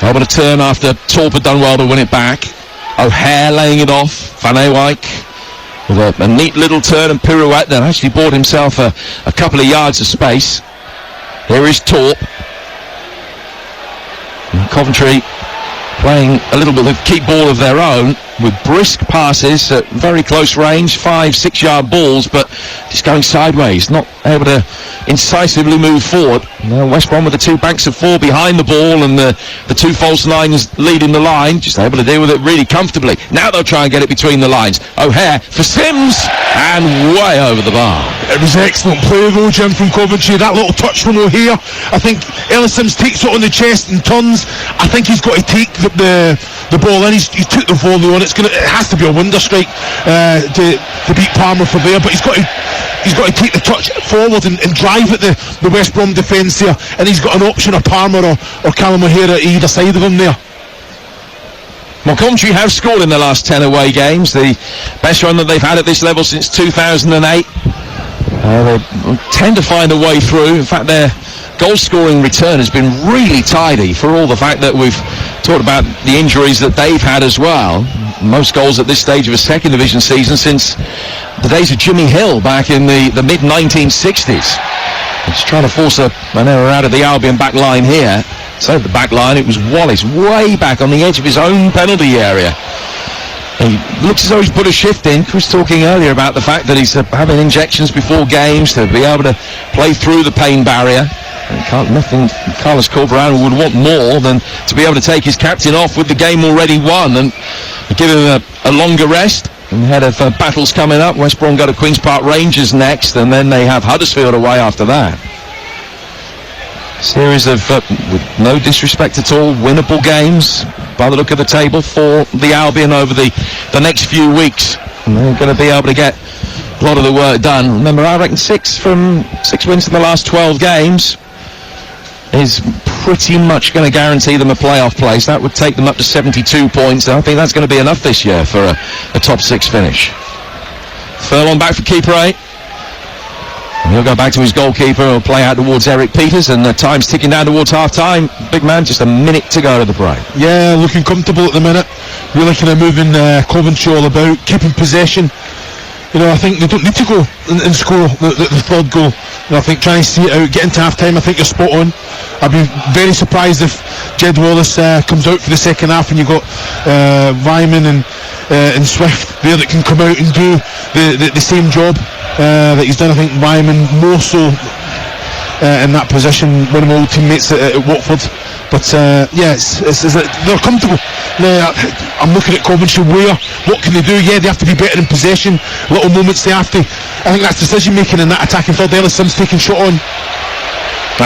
able to turn after Torp had done well to win it back. O'Hare laying it off. Van Ewijk with a neat little turn and pirouette that actually bought himself a couple of yards of space. Here is Torp. And Coventry playing a little bit of keep ball of their own with brisk passes at very close range, 5-6 yard balls, but just going sideways, not able to incisively move forward. Now West Brom with the 2 banks of 4 behind the ball and the 2 false nines leading the line, just able to deal with it really comfortably. Now they'll try and get it between the lines. O'Hare for Sims, and way over the bar. It was excellent play though, Jim, from Coventry. That little touch from O'Hare. I think Ellis Sims takes it on the chest and turns. I think he's got to take the ball in. He took the volley on. It has to be a wonder strike to beat Palmer for there, but he's got to take the touch forward and drive at the West Brom defence there, and he's got an option of Palmer or Callum O'Hare at either side of him there. Well, Coventry have scored in the last 10 away games, the best run that they've had at this level since 2008. They tend to find a way through. In fact, their goal-scoring return has been really tidy, for all the fact that we've talked about the injuries that they've had as well. Most goals at this stage of a second division season since the days of Jimmy Hill back in the mid-1960s. Just trying to force an error out of the Albion back line here. So the back line, it was Wallace way back on the edge of his own penalty area. He looks as though he's put a shift in. Chris talking earlier about the fact that he's having injections before games to be able to play through the pain barrier. Nothing Carlos Corberán would want more than to be able to take his captain off with the game already won and give him a longer rest. And ahead of battles coming up, West Brom go to Queen's Park Rangers next, and then they have Huddersfield away after that. Series of, with no disrespect at all, winnable games by the look of the table for the Albion over the next few weeks. And they're going to be able to get a lot of the work done. Remember, I reckon 6 wins in the last 12 games is pretty much going to guarantee them a playoff place. That would take them up to 72 points. I think that's going to be enough this year for a top 6 finish. Furlong back for keeper 8. He'll go back to his goalkeeper. He'll play out towards Eric Peters, and the time's ticking down towards half-time. Big man, just a minute to go to the break. Yeah, looking comfortable at the minute. Really kind of moving Coventry all about, keeping possession. You know, I think they don't need to go and score the third goal. You know, I think trying to see it out, get into half-time, I think you're spot on. I'd be very surprised if Jed Wallace comes out for the second half and you've got Vyman and Swift there that can come out and do the same job that he's done. I think Vyman more so in that position, one of my old teammates at Watford. But yeah, they're comfortable. I'm looking at Coventry. What can they do? Yeah, they have to be better in possession. Little moments they have to. I think that's decision making in that attacking third. Ellis Sims taking shot on.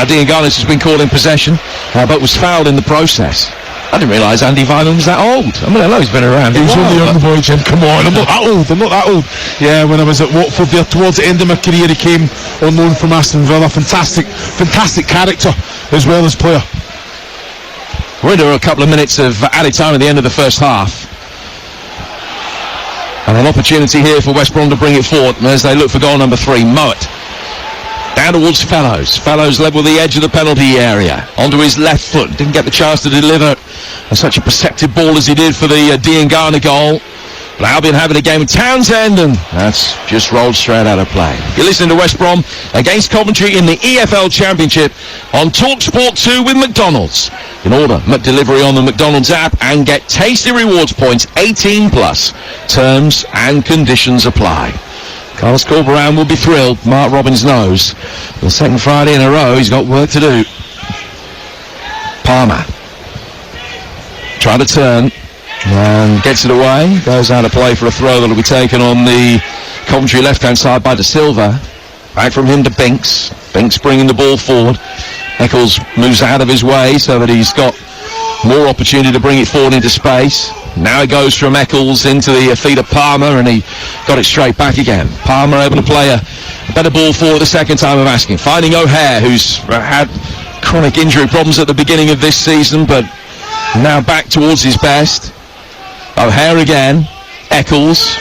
Dean Garnis has been called in possession, but was fouled in the process. I didn't realise Andy Vyman was that old. I mean, I know he's been around. He was only young boy, Jim. Come on, I'm not that old. Yeah, when I was at Watford there, towards the end of my career, he came on loan from Aston Villa. Fantastic character as well as player. We're into a couple of minutes of added time at the end of the first half. And an opportunity here for West Brom to bring it forward as they look for goal number 3, Mowat. Down towards Fellows. Fellows level the edge of the penalty area. Onto his left foot. Didn't get the chance to deliver such a perceptive ball as he did for the Diangana goal. But Albion having a game with Townsend, and that's just rolled straight out of play. You're listening to West Brom against Coventry in the EFL Championship on TalkSport 2 with McDonald's. In order, McDelivery on the McDonald's app and get tasty rewards points 18 plus. Terms and conditions apply. Carlos Corberán will be thrilled. Mark Robbins knows. For the second Friday in a row, he's got work to do. Palmer. Trying to turn. And gets it away. Goes out of play for a throw that will be taken on the Coventry left-hand side by De Silva. Back from him to Binks. Binks bringing the ball forward. Eccles moves out of his way so that he's got more opportunity to bring it forward into space. Now it goes from Eccles into the feet of Palmer, and he got it straight back again. Palmer able to play a better ball forward the second time of asking. Finding O'Hare, who's had chronic injury problems at the beginning of this season, but now back towards his best. O'Hare again. Eccles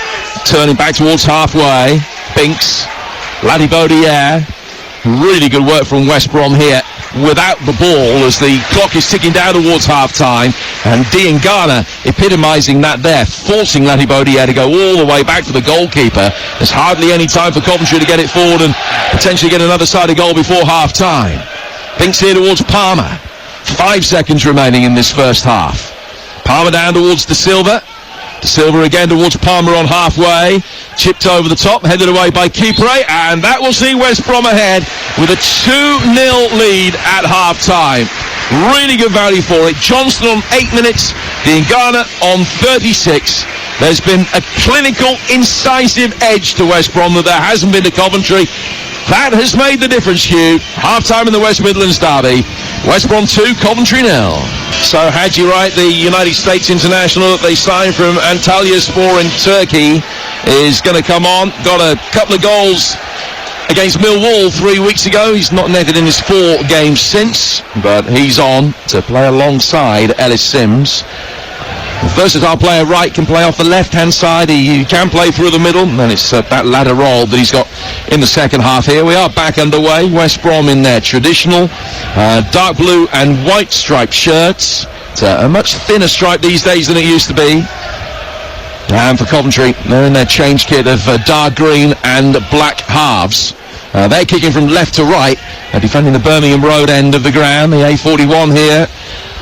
turning back towards halfway. Binks. Laddie Baudier. Really good work from West Brom here without the ball as the clock is ticking down towards half-time, and Diangana epitomising that there, forcing Latibeaudiere to go all the way back to the goalkeeper. There's hardly any time for Coventry to get it forward and potentially get another side of goal before half-time. Binks here towards Palmer. 5 seconds remaining in this first half. Palmer down towards De Silva. De Silva again towards Palmer on halfway. Chipped over the top, headed away by Kipre, and that will see West Brom ahead with a 2-0 lead at half-time. Really good value for it. Johnston on 8 minutes, Diangana on 36. There's been a clinical, incisive edge to West Brom that there hasn't been to Coventry. That has made the difference, Hugh. Half-time in the West Midlands derby. West Brom 2, Coventry 0. So Haji Wright, the United States international that they signed from Antalyaspor in Turkey, is going to come on. Got a couple of goals against Millwall 3 weeks ago. He's not netted in his 4 games since, but he's on to play alongside Ellis Sims. Versatile player, Wright can play off the left-hand side. He can play through the middle, and it's that ladder roll that he's got in the second half. Here we are back underway. West Brom in their traditional dark blue and white striped shirts. It's a much thinner stripe these days than it used to be. And for Coventry, they're in their change kit of dark green and black halves. They're kicking from left to right, defending the Birmingham Road end of the ground, the A41 here,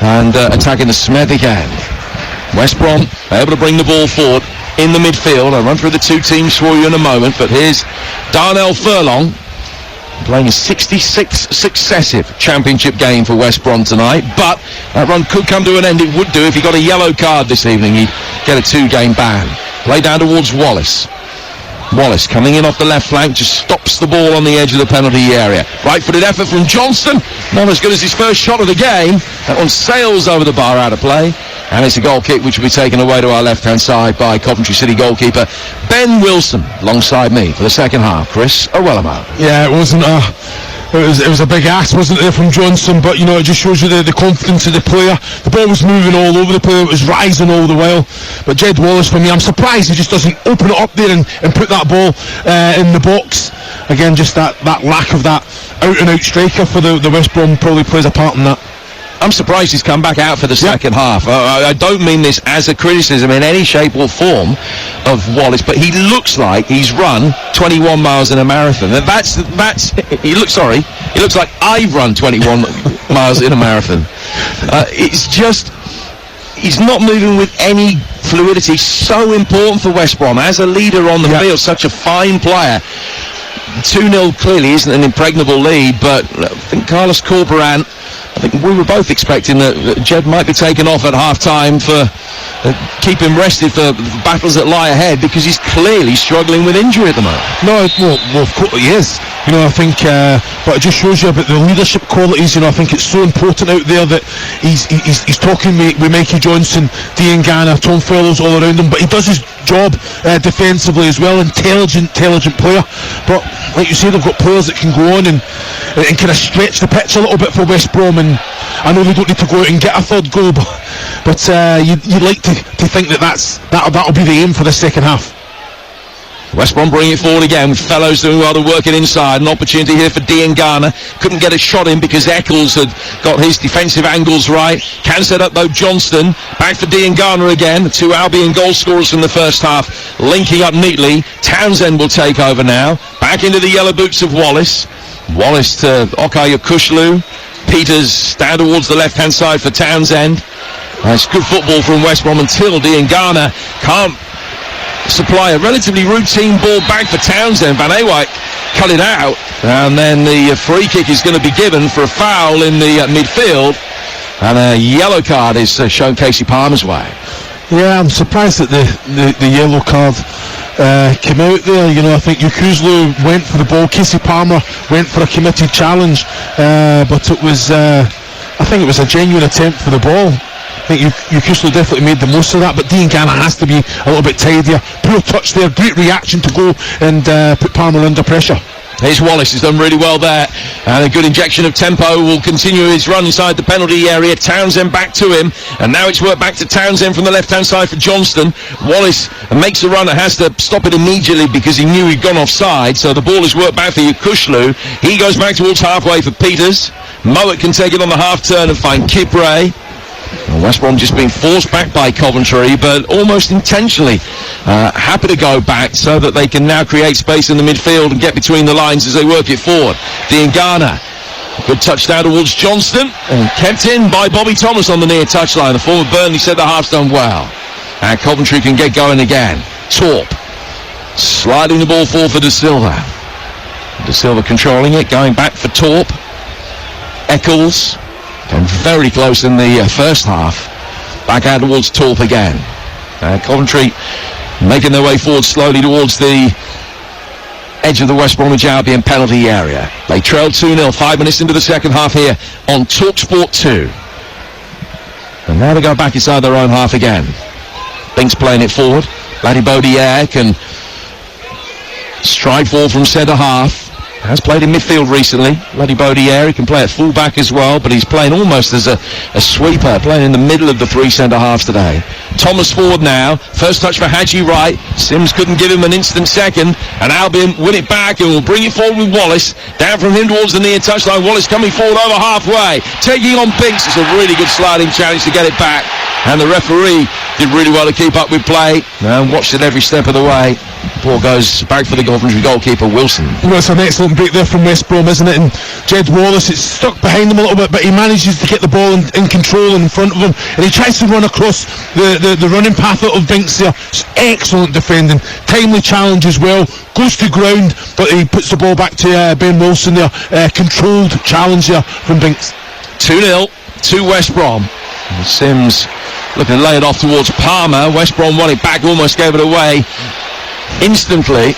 and attacking the Smethwick end. West Brom able to bring the ball forward in the midfield. I'll run through the two teams for you in a moment, but here's Darnell Furlong playing a 66th successive championship game for West Brom tonight, but that run could come to an end. It would do if he got a yellow card this evening. He'd get a 2-game ban. Play down towards Wallace. Wallace coming in off the left flank, just stops the ball on the edge of the penalty area. Right-footed effort from Johnston, not as good as his first shot of the game. That one sails over the bar, out of play, and it's a goal kick which will be taken away to our left-hand side by Coventry City goalkeeper Ben Wilson, alongside me for the second half. Chris Owellamo. Yeah, it was a big ask, wasn't there, from Johnson, but you know, it just shows you the confidence of the player. The ball was moving all over the player, it was rising all the while, but Jed Wallace, for me, I'm surprised he just doesn't open it up there and put that ball in the box. Again, just that lack of that out-and-out striker for the West Brom probably plays a part in that. I'm surprised he's come back out for the second half. I don't mean this as a criticism in any shape or form of Wallace, but he looks like he's run 21 miles in a marathon. And he looks like I've run 21 miles in a marathon. It's just, he's not moving with any fluidity. So important for West Brom as a leader on the field, such a fine player. 2-0 clearly isn't an impregnable lead, but I think Carlos Corberán, I think we were both expecting that Jed might be taken off at half-time for keep him rested for the battles that lie ahead, because he's clearly struggling with injury at the moment. No, well, of course he is. You know, I think, but it just shows you about the leadership qualities. You know, I think it's so important out there that he's talking with Mikey Johnson, Diangana, Tom Fellows all around him, but he does his job defensively as well. Intelligent player. But like you say, they've got players that can go on and kind of stretch the pitch a little bit for West Brom. And I know they don't need to go out and get a third goal, but you'd like to think that'll be the aim for the second half. West Brom bringing it forward again with Fellows doing well to work it inside. An opportunity here for Diangana. Couldn't get a shot in because Eccles had got his defensive angles right. Can set up though Johnston. Back for Diangana again. The two Albion goal scorers from the first half linking up neatly. Townsend will take over now. Back into the yellow boots of Wallace. Wallace to Okay Yokushlu. Peters down towards the left-hand side for Townsend. It's good football from West Brom until Diangana can't supply a relatively routine ball back for Townsend. Van Ewijk cut it out, and then the free kick is going to be given for a foul in the midfield, and a yellow card is shown Casey Palmer's way. Yeah, I'm surprised that the yellow card came out there. You know, I think Yokushlu went for the ball, Casey Palmer went for a committed challenge, but it was I think it was a genuine attempt for the ball. I think Yokushlu definitely made the most of that, but Diangana has to be a little bit tidier. Poor touch there, great reaction to go and put Palmer under pressure. Here's Wallace, he's done really well there, and a good injection of tempo will continue his run inside the penalty area. Townsend back to him, and now it's worked back to Townsend from the left-hand side for Johnston. Wallace makes a run and has to stop it immediately because he knew he'd gone offside, so the ball is worked back for Yakushlu. He goes back towards halfway for Peters. Mowat can take it on the half-turn and find Kipray. Well, West Brom just being forced back by Coventry, but almost intentionally happy to go back so that they can now create space in the midfield and get between the lines as they work it forward. Diangana, good touchdown towards Johnston, and kept in by Bobby Thomas on the near touchline. The former Burnley said the half's done well, and Coventry can get going again. Torp sliding the ball forward for De Silva. De Silva controlling it, going back for Torp. Eccles, and very close in the first half. Back out towards Torp again. Coventry making their way forward slowly towards the edge of the West Bromwich Albion penalty area. They trailed 2-0 5 minutes into the second half here on TalkSport 2. And now they go back inside their own half again. Binks playing it forward. Laddie Baudier can stride forward from centre half. Has played in midfield recently. Laddie Baudier, he can play at full-back as well, but he's playing almost as a sweeper, playing in the middle of the three centre-halves today. Thomas forward now. First touch for Hadji Wright. Sims couldn't give him an instant second, and Albion win it back and will bring it forward with Wallace. Down from him towards the near touchline. Wallace coming forward over halfway. Taking on Binks. It's a really good sliding challenge to get it back, and the referee did really well to keep up with play and watched it every step of the way. Ball goes back for the Coventry goalkeeper, Wilson. Well, it's an excellent break there from West Brom, isn't it? And Jed Wallace, it's stuck behind him a little bit, but he manages to get the ball in control and in front of him, and he tries to run across the running path of Binks there. It's excellent defending, timely challenge as well, goes to ground, but he puts the ball back to Ben Wilson there. Controlled challenge there from Binks. 2-0 to West Brom. And Sims looking to lay it off towards Palmer. West Brom won it back, almost gave it away instantly.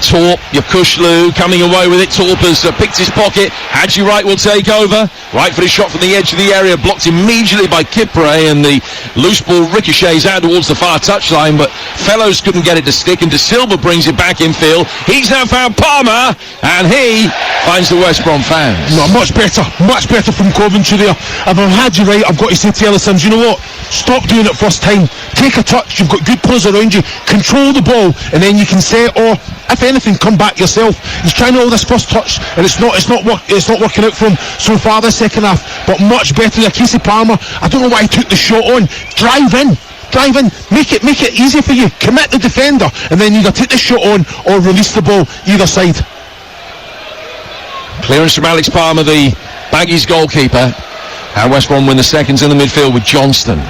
Torp, Yakushlu coming away with it. Torp has picked his pocket. Hadji Wright will take over. Right for the shot from the edge of the area, blocked immediately by Kipray, and the loose ball ricochets out towards the far touchline, but Fellows couldn't get it to stick, and De Silva brings it back infield. He's now found Palmer, and he finds the West Brom fans. No, much better from Coventry there. If I'm Hadji Wright, I've got to say to Ellis Sims, you know what? Stop doing it first time. Take a touch. You've got good players around you. Control the ball, and then you can say, or if anything, come back yourself. He's trying all this first touch, and it's not working out for him so far this second half. But much better there. Casey Palmer, I don't know why he took the shot on. Drive in, make it easy for you. Commit the defender, and then you either take the shot on or release the ball either side. Clearance from Alex Palmer, the Baggies goalkeeper, and West Brom win the seconds in the midfield with Johnston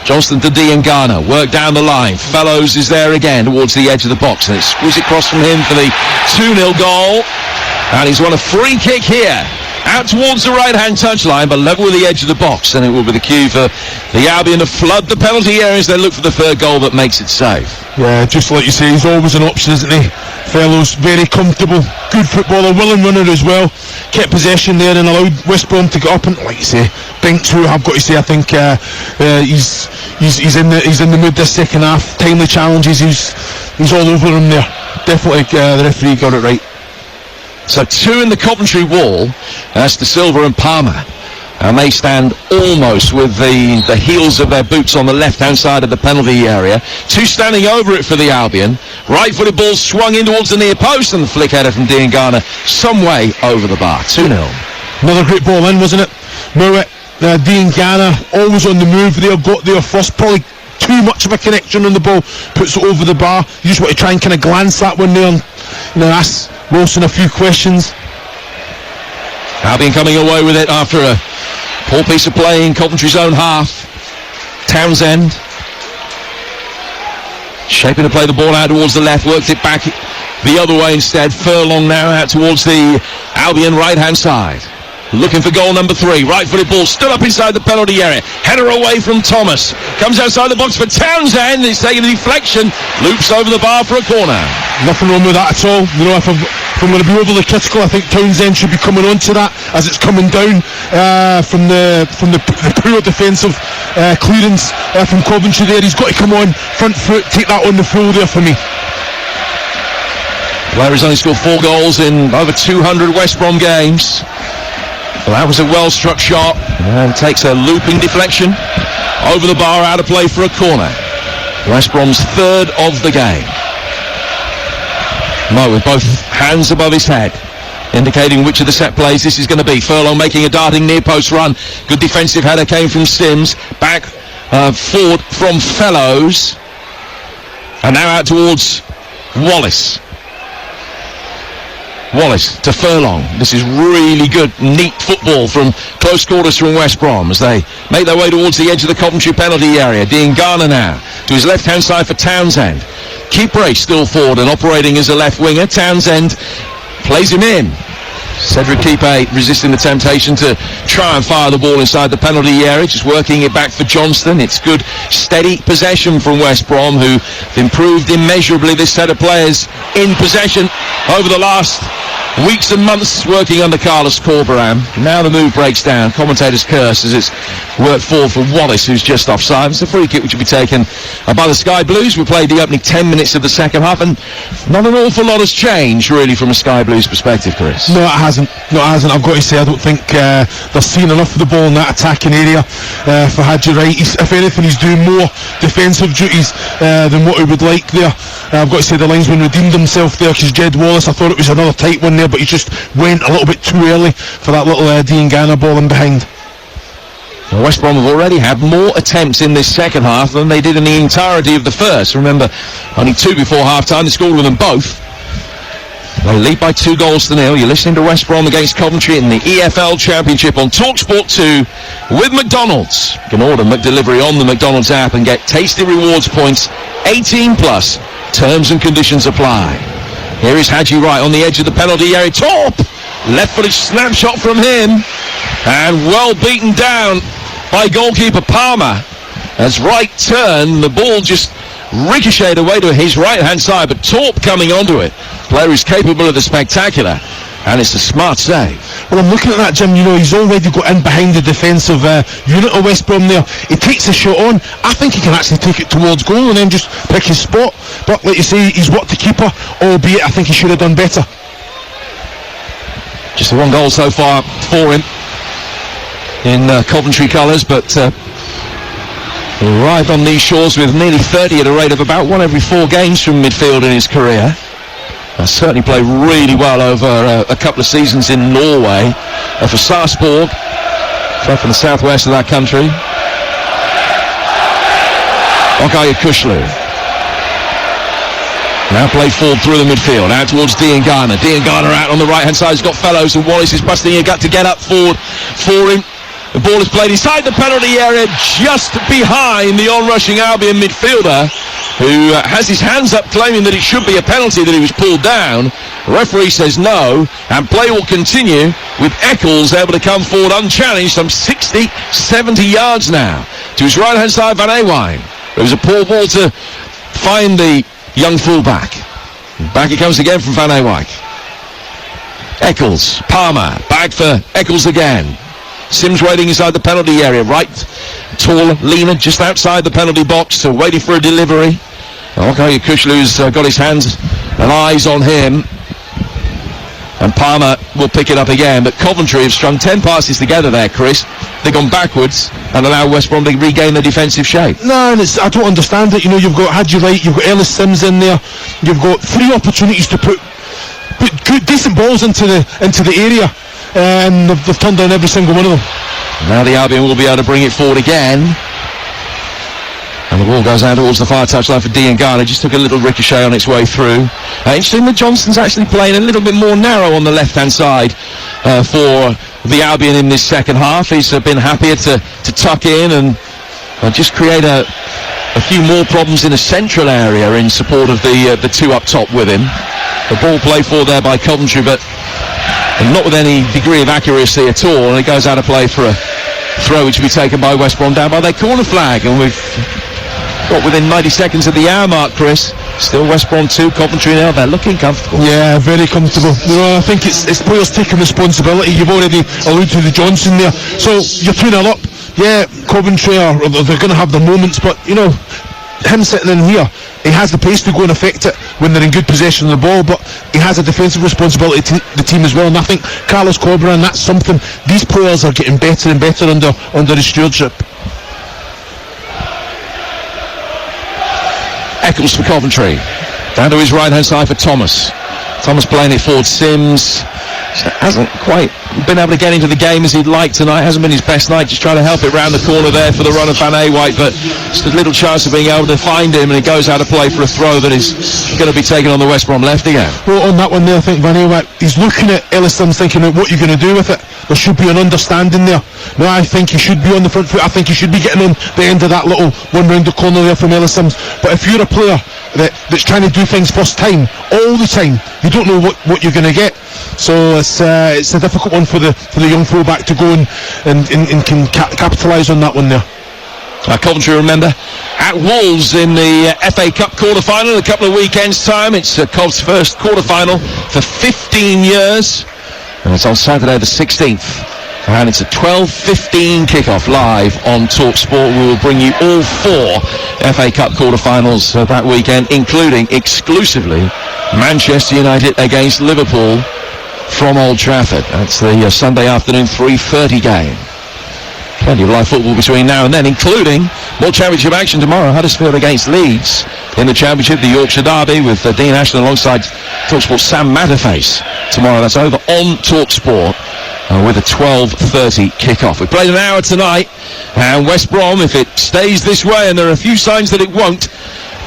to Diangana, work down the line. Fellows is there again towards the edge of the box, and it's exquisite cross from him for the 2-0 goal, and he's won a free kick here out towards the right-hand touchline, but level with the edge of the box, and it will be the cue for the Albion to flood the penalty area as they look for the third goal that makes it safe. Yeah, just like you say, he's always an option, isn't he? Fellows, very comfortable, good footballer, willing runner as well. Kept possession there and allowed West Brom to get up, and like you say, Binks, who I've got to say, I think he's in the mood this second half. Timely challenges, he's all over him there. Definitely the referee got it right. So 2 in the Coventry wall. That's De Silva and Palmer, and they stand almost with the heels of their boots on the left-hand side of the penalty area. 2 standing over it for the Albion. Right-footed ball swung in towards the near post, and the flick header from Diangana some way over the bar. 2-0. Another great ball in, wasn't it? Mowat, Diangana, always on the move there, got there first, probably too much of a connection on the ball, puts it over the bar. You just want to try and kind of glance that one there and ask Wilson a few questions. Albion coming away with it after a poor piece of play in Coventry's own half. Townsend shaping to play the ball out towards the left, worked it back the other way instead. Furlong now out towards the Albion right-hand side, looking for goal number 3. Right-footed ball still up inside the penalty area. Header away from Thomas. Comes outside the box for Townsend. It's taking a deflection. Loops over the bar for a corner. Nothing wrong with that at all. You know, if I'm going to be overly critical, I think Townsend should be coming on to that as it's coming down from the poor defensive clearance from Coventry there. He's got to come on front foot, take that on the full there for me. Player has only scored 4 goals in over 200 West Brom games. Well, that was a well-struck shot, and takes a looping deflection over the bar, out of play for a corner. West Brom's 3rd of the game. Mo with both hands above his head, indicating which of the set plays this is going to be. Furlong making a darting near post run. Good defensive header came from Sims. Back forward from Fellows. And now out towards Wallace. Wallace to Furlong. This is really good, neat football from close quarters from West Brom as they make their way towards the edge of the Coventry penalty area. Diangana now to his left-hand side for Townsend. Kipre still forward and operating as a left winger. Townsend plays him in. Cedric Kipre resisting the temptation to try and fire the ball inside the penalty area, just working it back for Johnston. It's good, steady possession from West Brom, who've improved immeasurably, this set of players in possession over the last weeks and months working under Carlos Corberan. Now the move breaks down. Commentators curse as it's worked forward for Wallace, who's just offside. It's a free kick which will be taken by the Sky Blues. We played the opening 10 minutes of the second half, and not an awful lot has changed really from a Sky Blues perspective, Chris. No, it hasn't. I've got to say, I don't think they're seeing enough of the ball in that attacking area for Hadji Wright. If anything, he's doing more defensive duties than what he would like there. I've got to say the linesman redeemed himself there, because Jed Wallace, I thought it was another tight one there, but he just went a little bit too early for that little Diangana ball in behind. Well, West Brom have already had more attempts in this second half than they did in the entirety of the first. Remember, only 2 before half-time. They scored with them both. They lead by 2-0. You're listening to West Brom against Coventry in the EFL Championship on TalkSport 2 with McDonald's. You can order McDelivery on the McDonald's app and get tasty rewards points. 18+. Terms and conditions apply. Here is Hadji Wright on the edge of the penalty area. Top! Left-footed snapshot from him. And well beaten down by goalkeeper Palmer. As Wright turned, the ball just ricocheted away to his right-hand side, but Torp coming onto it. Player who's capable of the spectacular, and it's a smart save. Well, I'm looking at that, Jim. He's already got in behind the defensive unit of West Brom there. He takes a shot on. I think he can actually take it towards goal and then just pick his spot. But like you say, he's worked the keeper, albeit I think he should have done better. Just the 1 goal so far for him in Coventry colours, but he arrived on these shores with nearly 30 at a rate of about 1 every 4 games from midfield in his career. Certainly played really well over a couple of seasons in Norway for Sarpsborg, from the southwest of that country. Okay, Kushlu. Now played forward through the midfield, out towards Diangana. Diangana out on the right-hand side. He's got Fellows, and Wallace is busting a gut to get up forward for him. The ball is played inside the penalty area, just behind the on-rushing Albion midfielder, who has his hands up claiming that it should be a penalty, that he was pulled down. The referee says no, and play will continue with Eccles able to come forward unchallenged, some 60, 70 yards now to his right-hand side, Van Ewijn. It was a poor ball to find the young fullback. Back it comes again from Van Ewijk. Eccles, Palmer, back for Eccles again. Sims waiting inside the penalty area, right, tall, leaner, just outside the penalty box, so waiting for a delivery. Okay, Kushlu's got his hands and eyes on him, and Palmer will pick it up again. But Coventry have strung 10 passes together there, Chris. They've gone backwards and allow West Brom to regain their defensive shape. No, and I don't understand it. You've got Hadji Wright, you've got Ellis Sims in there, you've got 3 opportunities to put good, decent balls into the area. And they've turned down every single one of them. Now the Albion will be able to bring it forward again. And the ball goes out towards the far touchline for Diangana. Just took a little ricochet on its way through. Interesting that Johnston's actually playing a little bit more narrow on the left-hand side for the Albion in this second half. He's been happier to tuck in and just create a few more problems in the central area in support of the 2 up top with him. The ball played for there by Coventry, but not with any degree of accuracy at all, and it goes out of play for a throw which will be taken by West Brom down by their corner flag. And we've got within 90 seconds of the hour mark, Chris. Still West Brom 2, Coventry now. They're looking comfortable. Yeah, very comfortable. I think it's players taking responsibility. You've already alluded to the Johnson there. So you're 2-0 up. Yeah, Coventry they're going to have their moments, but him sitting in here, he has the pace to go and affect it when they're in good possession of the ball, but he has a defensive responsibility to the team as well, and I think Carlos Cobra, and that's something these players are getting better and better under his stewardship. Eccles for Coventry. Down to his right hand side for Thomas. Thomas playing it forward. Sims hasn't quite been able to get into the game as he'd like tonight. Hasn't been his best night. Just trying to help it round the corner there for the run of Van Ewijk, but just a little chance of being able to find him, and he goes out of play for a throw that is going to be taken on the West Brom left again. Well, on that one there, I think Van Ewijk, he's looking at Ellis Sims thinking, what you're going to do with it. There should be an understanding there. No, I think he should be on the front foot. I think he should be getting on the end of that little one round the corner there from Ellis Sims. But if you're a player that's trying to do things first time, all the time, you don't know what you're going to get. So it's a difficult one for the young fullback to go and can capitalise on that one there. Coventry, remember, at Wolves in the FA Cup quarter-final in a couple of weekends' time. It's Cov's first quarter-final for 15 years, and it's on Saturday the 16th. And it's a 12:15 kickoff live on TalkSport. We will bring you all 4 FA Cup quarter-finals that weekend, including exclusively Manchester United against Liverpool from Old Trafford. That's the Sunday afternoon 3:30 game. Plenty of live football between now and then, including more Championship action tomorrow. Huddersfield against Leeds in the Championship, the Yorkshire Derby, with Dean Ashton alongside TalkSport's Sam Matterface tomorrow. That's over on TalkSport with a 12:30 kickoff. We played an hour tonight, and West Brom, if it stays this way, and there are a few signs that it won't,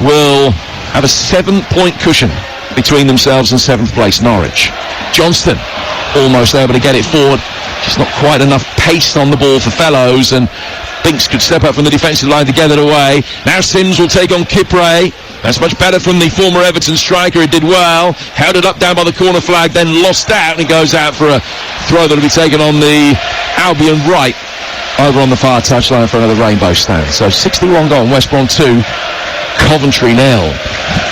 will have a 7-point cushion between themselves and 7th place Norwich. Johnston almost able to get it forward, just not quite enough pace on the ball for Fellows, and Binks could step up from the defensive line to get it away. Now Sims will take on Kipre. That's much better from the former Everton striker. He did well, held it up down by the corner flag, then lost out, and he goes out for a throw that will be taken on the Albion right over on the far touchline in front of the Rainbow stand. So 61 gone, West Brom 2, Coventry 0.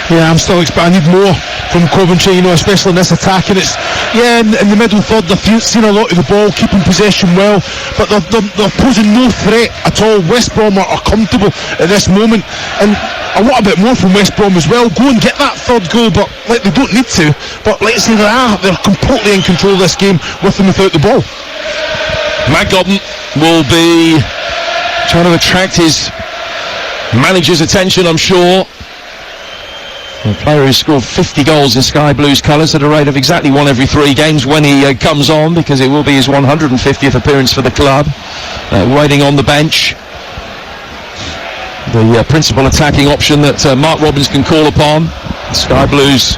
Yeah, I'm still expecting. I need more from Coventry, especially in this attack. And it's, in the middle third, they've seen a lot of the ball, keeping possession well, but they're posing no threat at all. West Brom are comfortable at this moment, and I want a bit more from West Brom as well. Go and get that third goal, but they don't need to. But let's say they're completely in control of this game with and without the ball. Matt Godden will be trying to attract his manager's attention, I'm sure. A player who scored 50 goals in Sky Blues colours at a rate of exactly 1 every 3 games when he comes on, because it will be his 150th appearance for the club. Waiting on the bench. The principal attacking option that Mark Robbins can call upon. Sky Blues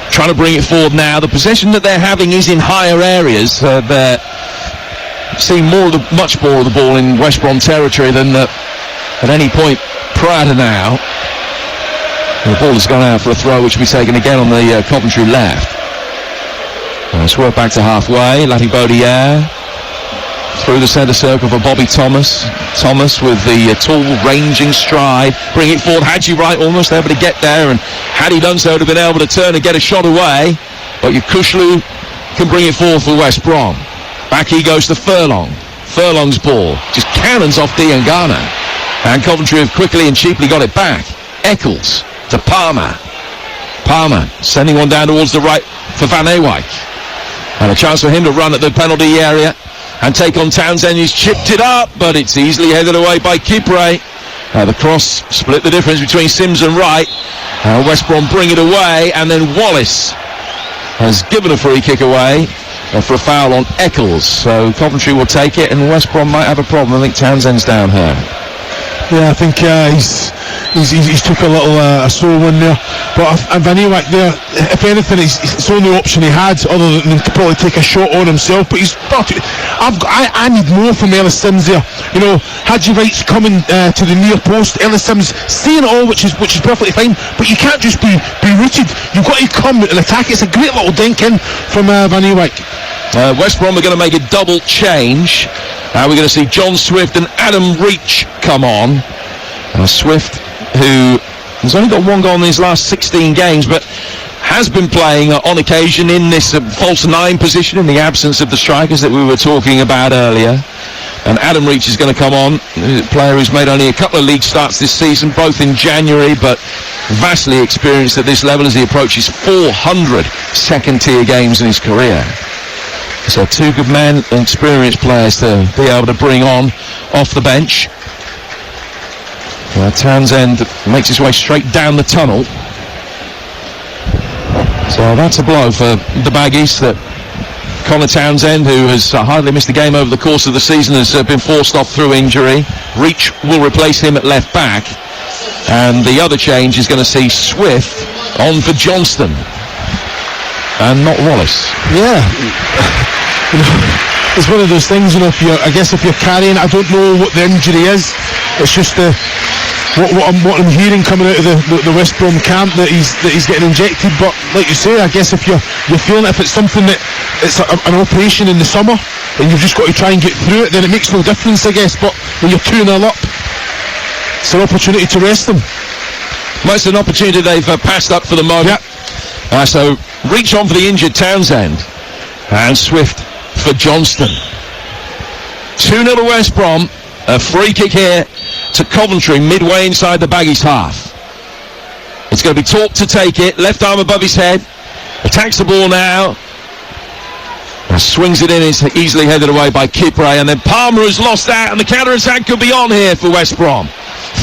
trying to bring it forward now. The possession that they're having is in higher areas. They're seeing much more of the ball in West Brom territory than at any point prior to now. The ball has gone out for a throw, which will be taken again on the Coventry left. It's worked back to halfway. Lati Baudière through the centre circle for Bobby Thomas. Thomas with the tall, ranging stride. Bring it forward. Hadji Wright almost able to get there, and had he done so, would have been able to turn and get a shot away. But Kushlu can bring it forward for West Brom. Back he goes to Furlong. Furlong's ball just cannons off Diangana. And Coventry have quickly and cheaply got it back. Eccles to Palmer. Palmer sending one down towards the right for Van Ewijk. And a chance for him to run at the penalty area and take on Townsend. He's chipped it up, but it's easily headed away by Kipre. The cross split the difference between Sims and Wright. West Brom bring it away, and then Wallace has given a free kick away for a foul on Eccles. So Coventry will take it, and West Brom might have a problem. I think Townsend's down here. Yeah, I think he's took a little a sore one there, but Van Ewijk there, if anything, it's the only option he had other than to probably take a shot on himself. But I need more from Ellis Sims there. Hadji Wright's coming to the near post. Ellis Sims seeing it all, which is perfectly fine. But you can't just be rooted. You've got to come and attack. It's a great little dink in from Van Ewijk. West Brom are going to make a double change. We're going to see John Swift and Adam Reach come on. Swift, who has only got 1 goal in his last 16 games, but has been playing on occasion in this false 9 position in the absence of the strikers that we were talking about earlier. And Adam Reach is going to come on, a player who's made only a couple of league starts this season, both in January, but vastly experienced at this level as he approaches 400 second-tier games in his career. So two good men and experienced players to be able to bring on off the bench. Townsend makes his way straight down the tunnel. So that's a blow for the Baggies that Connor Townsend, who has hardly missed a game over the course of the season, has been forced off through injury. Reach will replace him at left back. And the other change is going to see Swift on for Johnston and not Wallace. Yeah. It's one of those things, if you're carrying, I don't know what the injury is. It's just what I'm hearing coming out of the West Brom camp that he's getting injected. But like you say, I guess if you're feeling if it's something that it's an operation in the summer and you've just got to try and get through it, then it makes no difference, I guess. But when you're 2-0 up, it's an opportunity to rest them. Well, it's an opportunity they've passed up for the moment. Yep. So Reach on for the injured Townsend and Swift for Johnston. 2-0 to West Brom. A free kick here to Coventry midway inside the Baggies half. It's going to be Torp to take it, left arm above his head, attacks the ball now and swings it in. It's easily headed away by Kipre, and then Palmer has lost that, and the counter-attack could be on here for West Brom.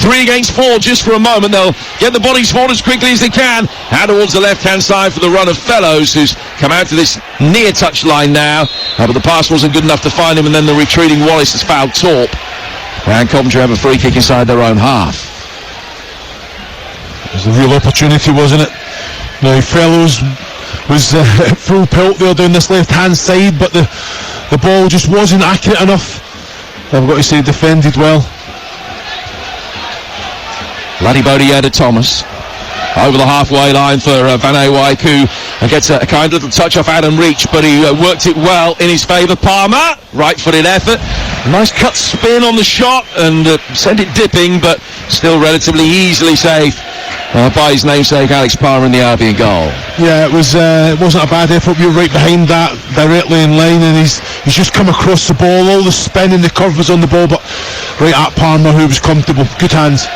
3 against 4 just for a moment. They'll get the bodies forward as quickly as they can. Out towards the left-hand side for the run of Fellows, who's come out to this near touch line now. But the pass wasn't good enough to find him, and then the retreating Wallace has fouled Torp. And Coventry have a free kick inside their own half. It was a real opportunity, wasn't it? Now, Fellows was full pelt there down this left-hand side, but the ball just wasn't accurate enough. I've got to say, defended well. Laddie Bodie to Thomas. Over the halfway line for Van Ewijk, who gets a kind little touch off Adam Reach, but he worked it well in his favour. Palmer, right-footed effort. Nice cut spin on the shot and sent it dipping, but still relatively easily saved by his namesake Alex Palmer in the Albion goal. Yeah, it wasn't a bad effort. We were right behind that, directly in line, and he's just come across the ball. All the spin and the curve was on the ball, but right at Palmer, who was comfortable. Good hands.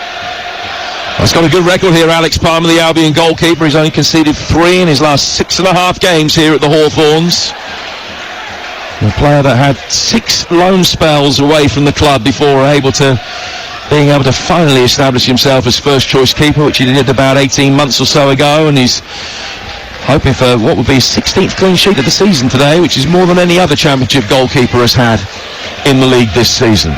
He's got a good record here, Alex Palmer, the Albion goalkeeper. He's only conceded 3 in his last 6.5 games here at the Hawthorns. A player that had 6 loan spells away from the club before being able to finally establish himself as first choice keeper, which he did about 18 months or so ago, and he's hoping for what would be his 16th clean sheet of the season today, which is more than any other championship goalkeeper has had in the league this season.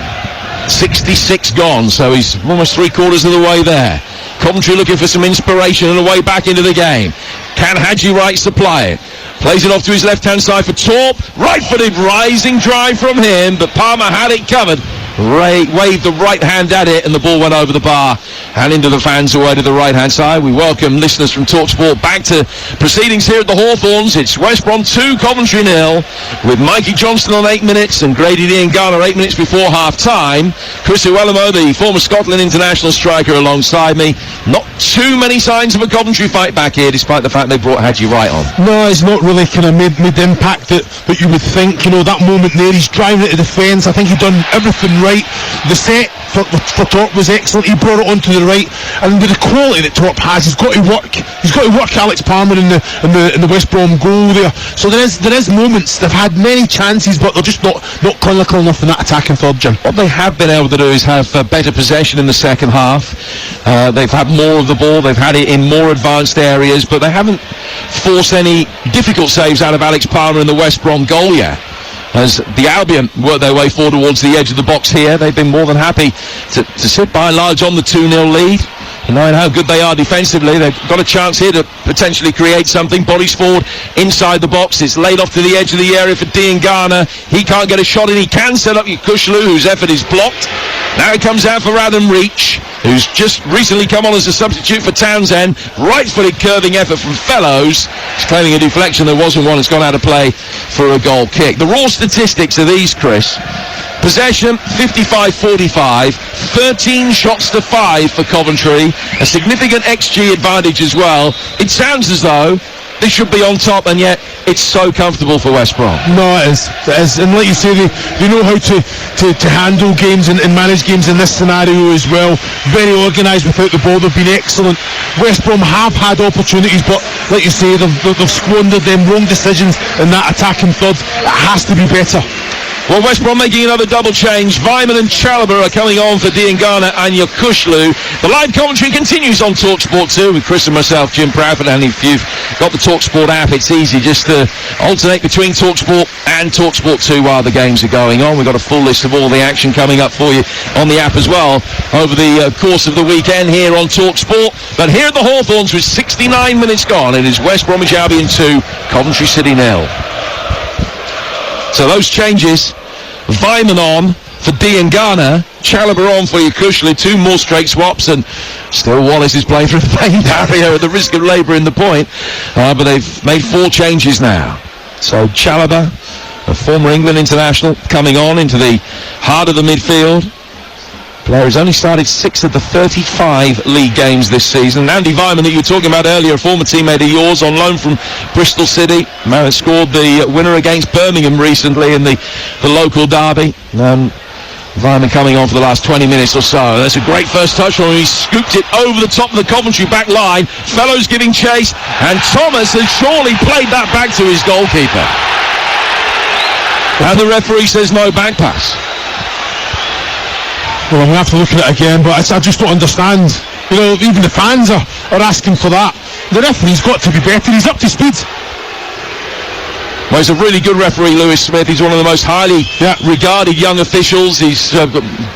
66 gone, so he's almost 3/4 of the way there. Coventry looking for some inspiration and a way back into the game. Can Haji Wright supply it? Plays it off to his left-hand side for Torp. Right-footed rising drive from him, but Palmer had it covered. Waved the right hand at it, and the ball went over the bar and into the fans away to the right-hand side. We welcome listeners from TalkSport back to proceedings here at the Hawthorns. It's West Brom 2, Coventry 0, with Mikey Johnston on 8 minutes and Grady Diangana 8 minutes before half-time. Chris Uwelimo, the former Scotland international striker, alongside me. Not too many signs of a Coventry fight back here, despite the fact they brought Haji Wright on. No, it's not really kind of made the impact that you would think. That moment there, he's driving it to the fence. I think he'd done everything right. The set for Torp was excellent. He brought it onto the right, and with the quality that Torp has, he's got to work Alex Palmer in the West Brom goal there. So there is moments. They've had many chances, but they're just not clinical enough in that attacking third, Jim. What they have been able to do is have better possession in the second half. They've had more of the ball. They've had it in more advanced areas, but they haven't forced any difficult saves out of Alex Palmer in the West Brom goal yet. As the Albion work their way forward towards the edge of the box here, they've been more than happy to sit by and large on the 2-0 lead. And knowing how good they are defensively, they've got a chance here to potentially create something. Bodies forward inside the box. It's laid off to the edge of the area for Diangana. He can't get a shot in. He can set up Kushlu, whose effort is blocked. Now it comes out for Adam Reach, who's just recently come on as a substitute for Townsend. Right-footed curving effort from Fellows. He's claiming a deflection. There wasn't one. It's gone out of play for a goal kick. The raw statistics are these, Chris. Possession 55-45, 13 shots to 5 for Coventry, a significant XG advantage as well. It sounds as though They should be on top, and yet it's so comfortable for West Brom. No, it is. And like you say, they know how to handle games and manage games in this scenario as well. Very organised without the ball. They've been excellent. West Brom have had opportunities, but like you say, they've squandered them. Wrong decisions in that attacking third. It has to be better. Well, West Brom making another double change. Vyman and Chalobah are coming on for Diangana and Yokushlu. The live commentary continues on TalkSport 2 with Chris and myself, Jim Proudfoot. And if you've got the TalkSport app, it's easy just to alternate between TalkSport and TalkSport 2 while the games are going on. We've got a full list of all the action coming up for you on the app as well over the course of the weekend here on TalkSport. But here at the Hawthorns with 69 minutes gone, it is West Bromwich Albion 2, Coventry City 0. So those changes, Vyman on for Diangana, Chalobah on for Yokushlu, 2 more straight swaps, and still Wallace is playing through the pain barrier at the risk of labouring the point. But they've made 4 changes now. So Chalobah, a former England international, coming on into the heart of the midfield. Player has only started 6 of the 35 league games this season. Andy Vyman, that you were talking about earlier, a former teammate of yours, on loan from Bristol City. Man scored the winner against Birmingham recently in the local derby. Vyman coming on for the last 20 minutes or so. That's a great first touch on him. He scooped it over the top of the Coventry back line. Fellows giving chase, and Thomas has surely played that back to his goalkeeper. And the referee says no back pass. Well, I'm going to have to look at it again, but I just don't understand. You know, even the fans are asking for that. The referee's got to be better. He's up to speed. Well, he's a really good referee, Lewis Smith. He's one of the most highly regarded young officials. He's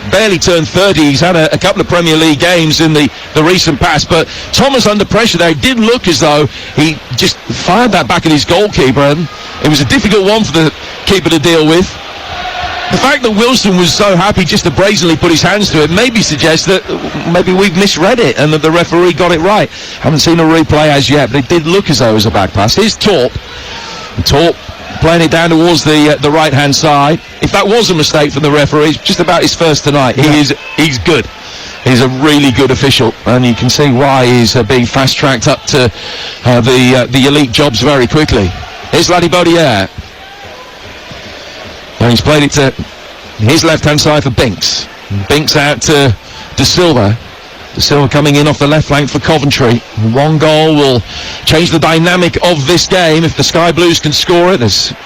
barely turned 30. He's had a couple of Premier League games in the recent past. But Thomas, under pressure there, did look as though he just fired that back at his goalkeeper. And it was a difficult one for the keeper to deal with. The fact that Wilson was so happy just to brazenly put his hands to it maybe suggests that maybe we've misread it and that the referee got it right. Haven't seen a replay as yet, but it did look as though it was a back pass. Here's Torp. Torp playing it down towards the right-hand side. If that was a mistake from the referee, it's just about his first tonight. He's good. He's a really good official, and you can see why he's being fast-tracked up to the elite jobs very quickly. Here's Ladi Baudier. And he's played it to his left-hand side for Binks. Binks out to De Silva. De Silva coming in off the left flank for Coventry. 1 goal will change the dynamic of this game. If the Sky Blues can score it, they've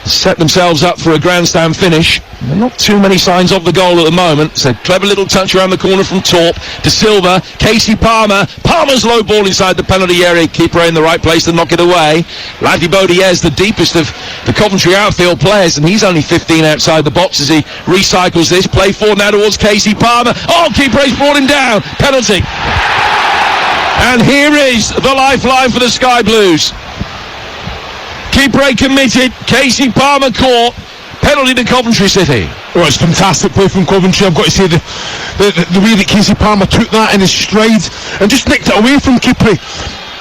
set themselves up for a grandstand finish. Not too many signs of the goal at the moment. It's a clever little touch around the corner from Torp. De Silva, Casey Palmer. Palmer's low ball inside the penalty area. Keeper in the right place to knock it away. Ladi Baudier's the deepest of the Coventry outfield players, and he's only 15 outside the box as he recycles this. Play forward now towards Casey Palmer. Oh, Keeper's brought him down. Penalty. And here is the lifeline for the Sky Blues. Keeper committed, Casey Palmer caught, penalty to Coventry City. Well, it's fantastic play from Coventry. I've got to say the way that Casey Palmer took that in his stride and just nicked it away from Keeper.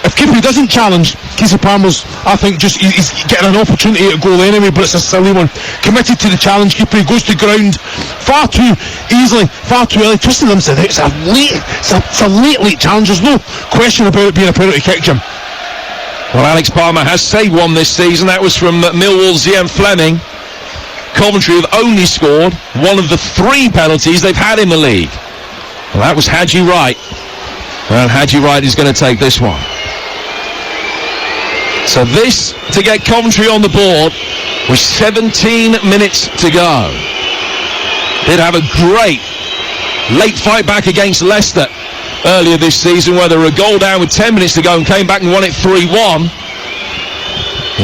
If Keeper doesn't challenge, Casey Palmer's, I think, he's getting an opportunity at goal anyway, but it's a silly one. Committed to the challenge, Keeper goes to ground far too easily, far too early, twisting them. It's a late challenge. There's no question about it being a penalty kick, Jim. Well, Alex Palmer has saved one this season. That was from Millwall's Zian Fleming. Coventry have only scored one of the 3 penalties they've had in the league. Well, that was Haji Wright. And Haji Wright is going to take this one. So this to get Coventry on the board with 17 minutes to go. Did have a great late fight back against Leicester earlier this season, where they were a goal down with 10 minutes to go and came back and won it 3-1.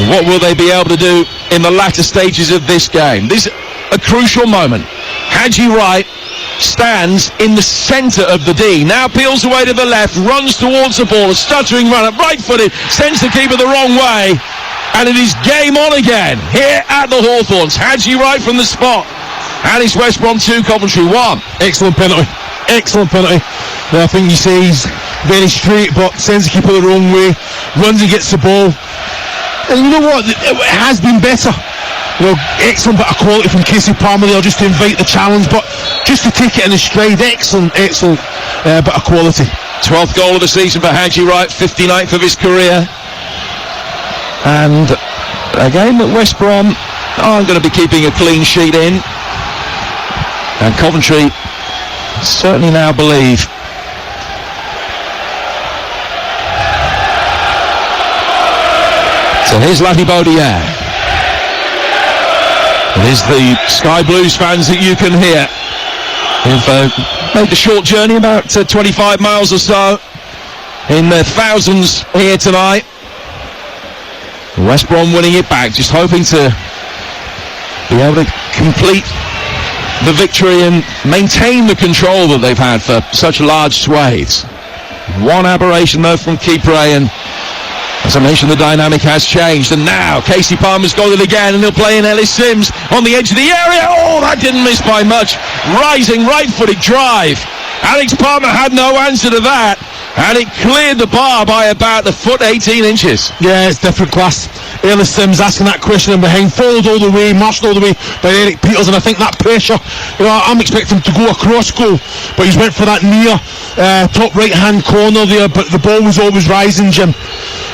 What will they be able to do in the latter stages of this game? This is a crucial moment. Haji Wright stands in the centre of the D, now peels away to the left, runs towards the ball, a stuttering runner, right-footed, sends the keeper the wrong way, and it is game on again here at the Hawthorns. Haji Wright from the spot, and it's West Brom 2, Coventry 1. Excellent penalty. I think you say he's very straight, but sends the keeper the wrong way, runs and gets the ball. And you know what? It has been better. You know, excellent bit of quality from Casey Palmer there, just to invite the challenge, but just to take it in his stride. Excellent bit of quality. 12th goal of the season for Haji Wright, 59th of his career. And a game that West Brom aren't going to be keeping a clean sheet in. And Coventry certainly now believe. So here's Lati Bodier. It is the Sky Blues fans that you can hear. They've made the short journey, about 25 miles or so, in their thousands here tonight. West Brom winning it back, just hoping to be able to complete the victory and maintain the control that they've had for such large swathes. One aberration though from Kipre, and as I mentioned, the dynamic has changed. And now Casey Palmer's got it again, and he'll play in Ellis Sims on the edge of the area. Oh, that didn't miss by much. Rising right-footed drive. Alex Palmer had no answer to that, and it cleared the bar by about the foot 18 inches. Yeah, it's different class. Ellis Sims asking that question in behind, followed all the way, marched all the way by Eric Peters, and I think that pressure, I'm expecting him to go across goal, but he's went for that near top right hand corner there, but the ball was always rising, Jim.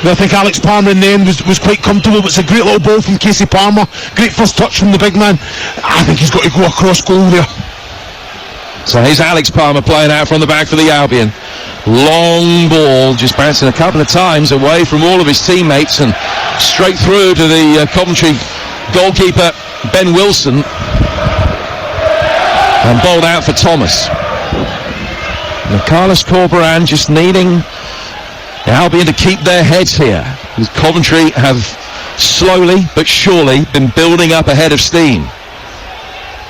And I think Alex Palmer in the end was quite comfortable, but it's a great little ball from Casey Palmer, great first touch from the big man. I think he's got to go across goal there. So here's Alex Palmer playing out from the back for the Albion. Long ball, just bouncing a couple of times away from all of his teammates and straight through to the Coventry goalkeeper, Ben Wilson. And bowled out for Thomas. And Carlos Corberan just needing the Albion to keep their heads here, because Coventry have slowly but surely been building up a head of steam.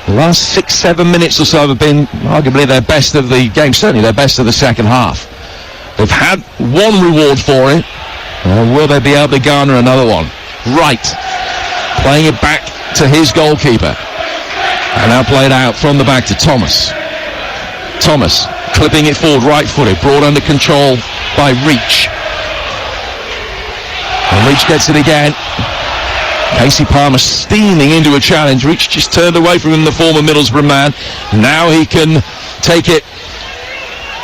The last 6-7 minutes or so have been arguably their best of the game, certainly their best of the second half. They've had one reward for it. Will they be able to garner another one? Right, playing it back to his goalkeeper, and now played out from the back to Thomas. Thomas clipping it forward, right-footed, brought under control by Reach. And Reach gets it again. Casey Palmer steaming into a challenge. Reach just turned away from him, the former Middlesbrough man. Now he can take it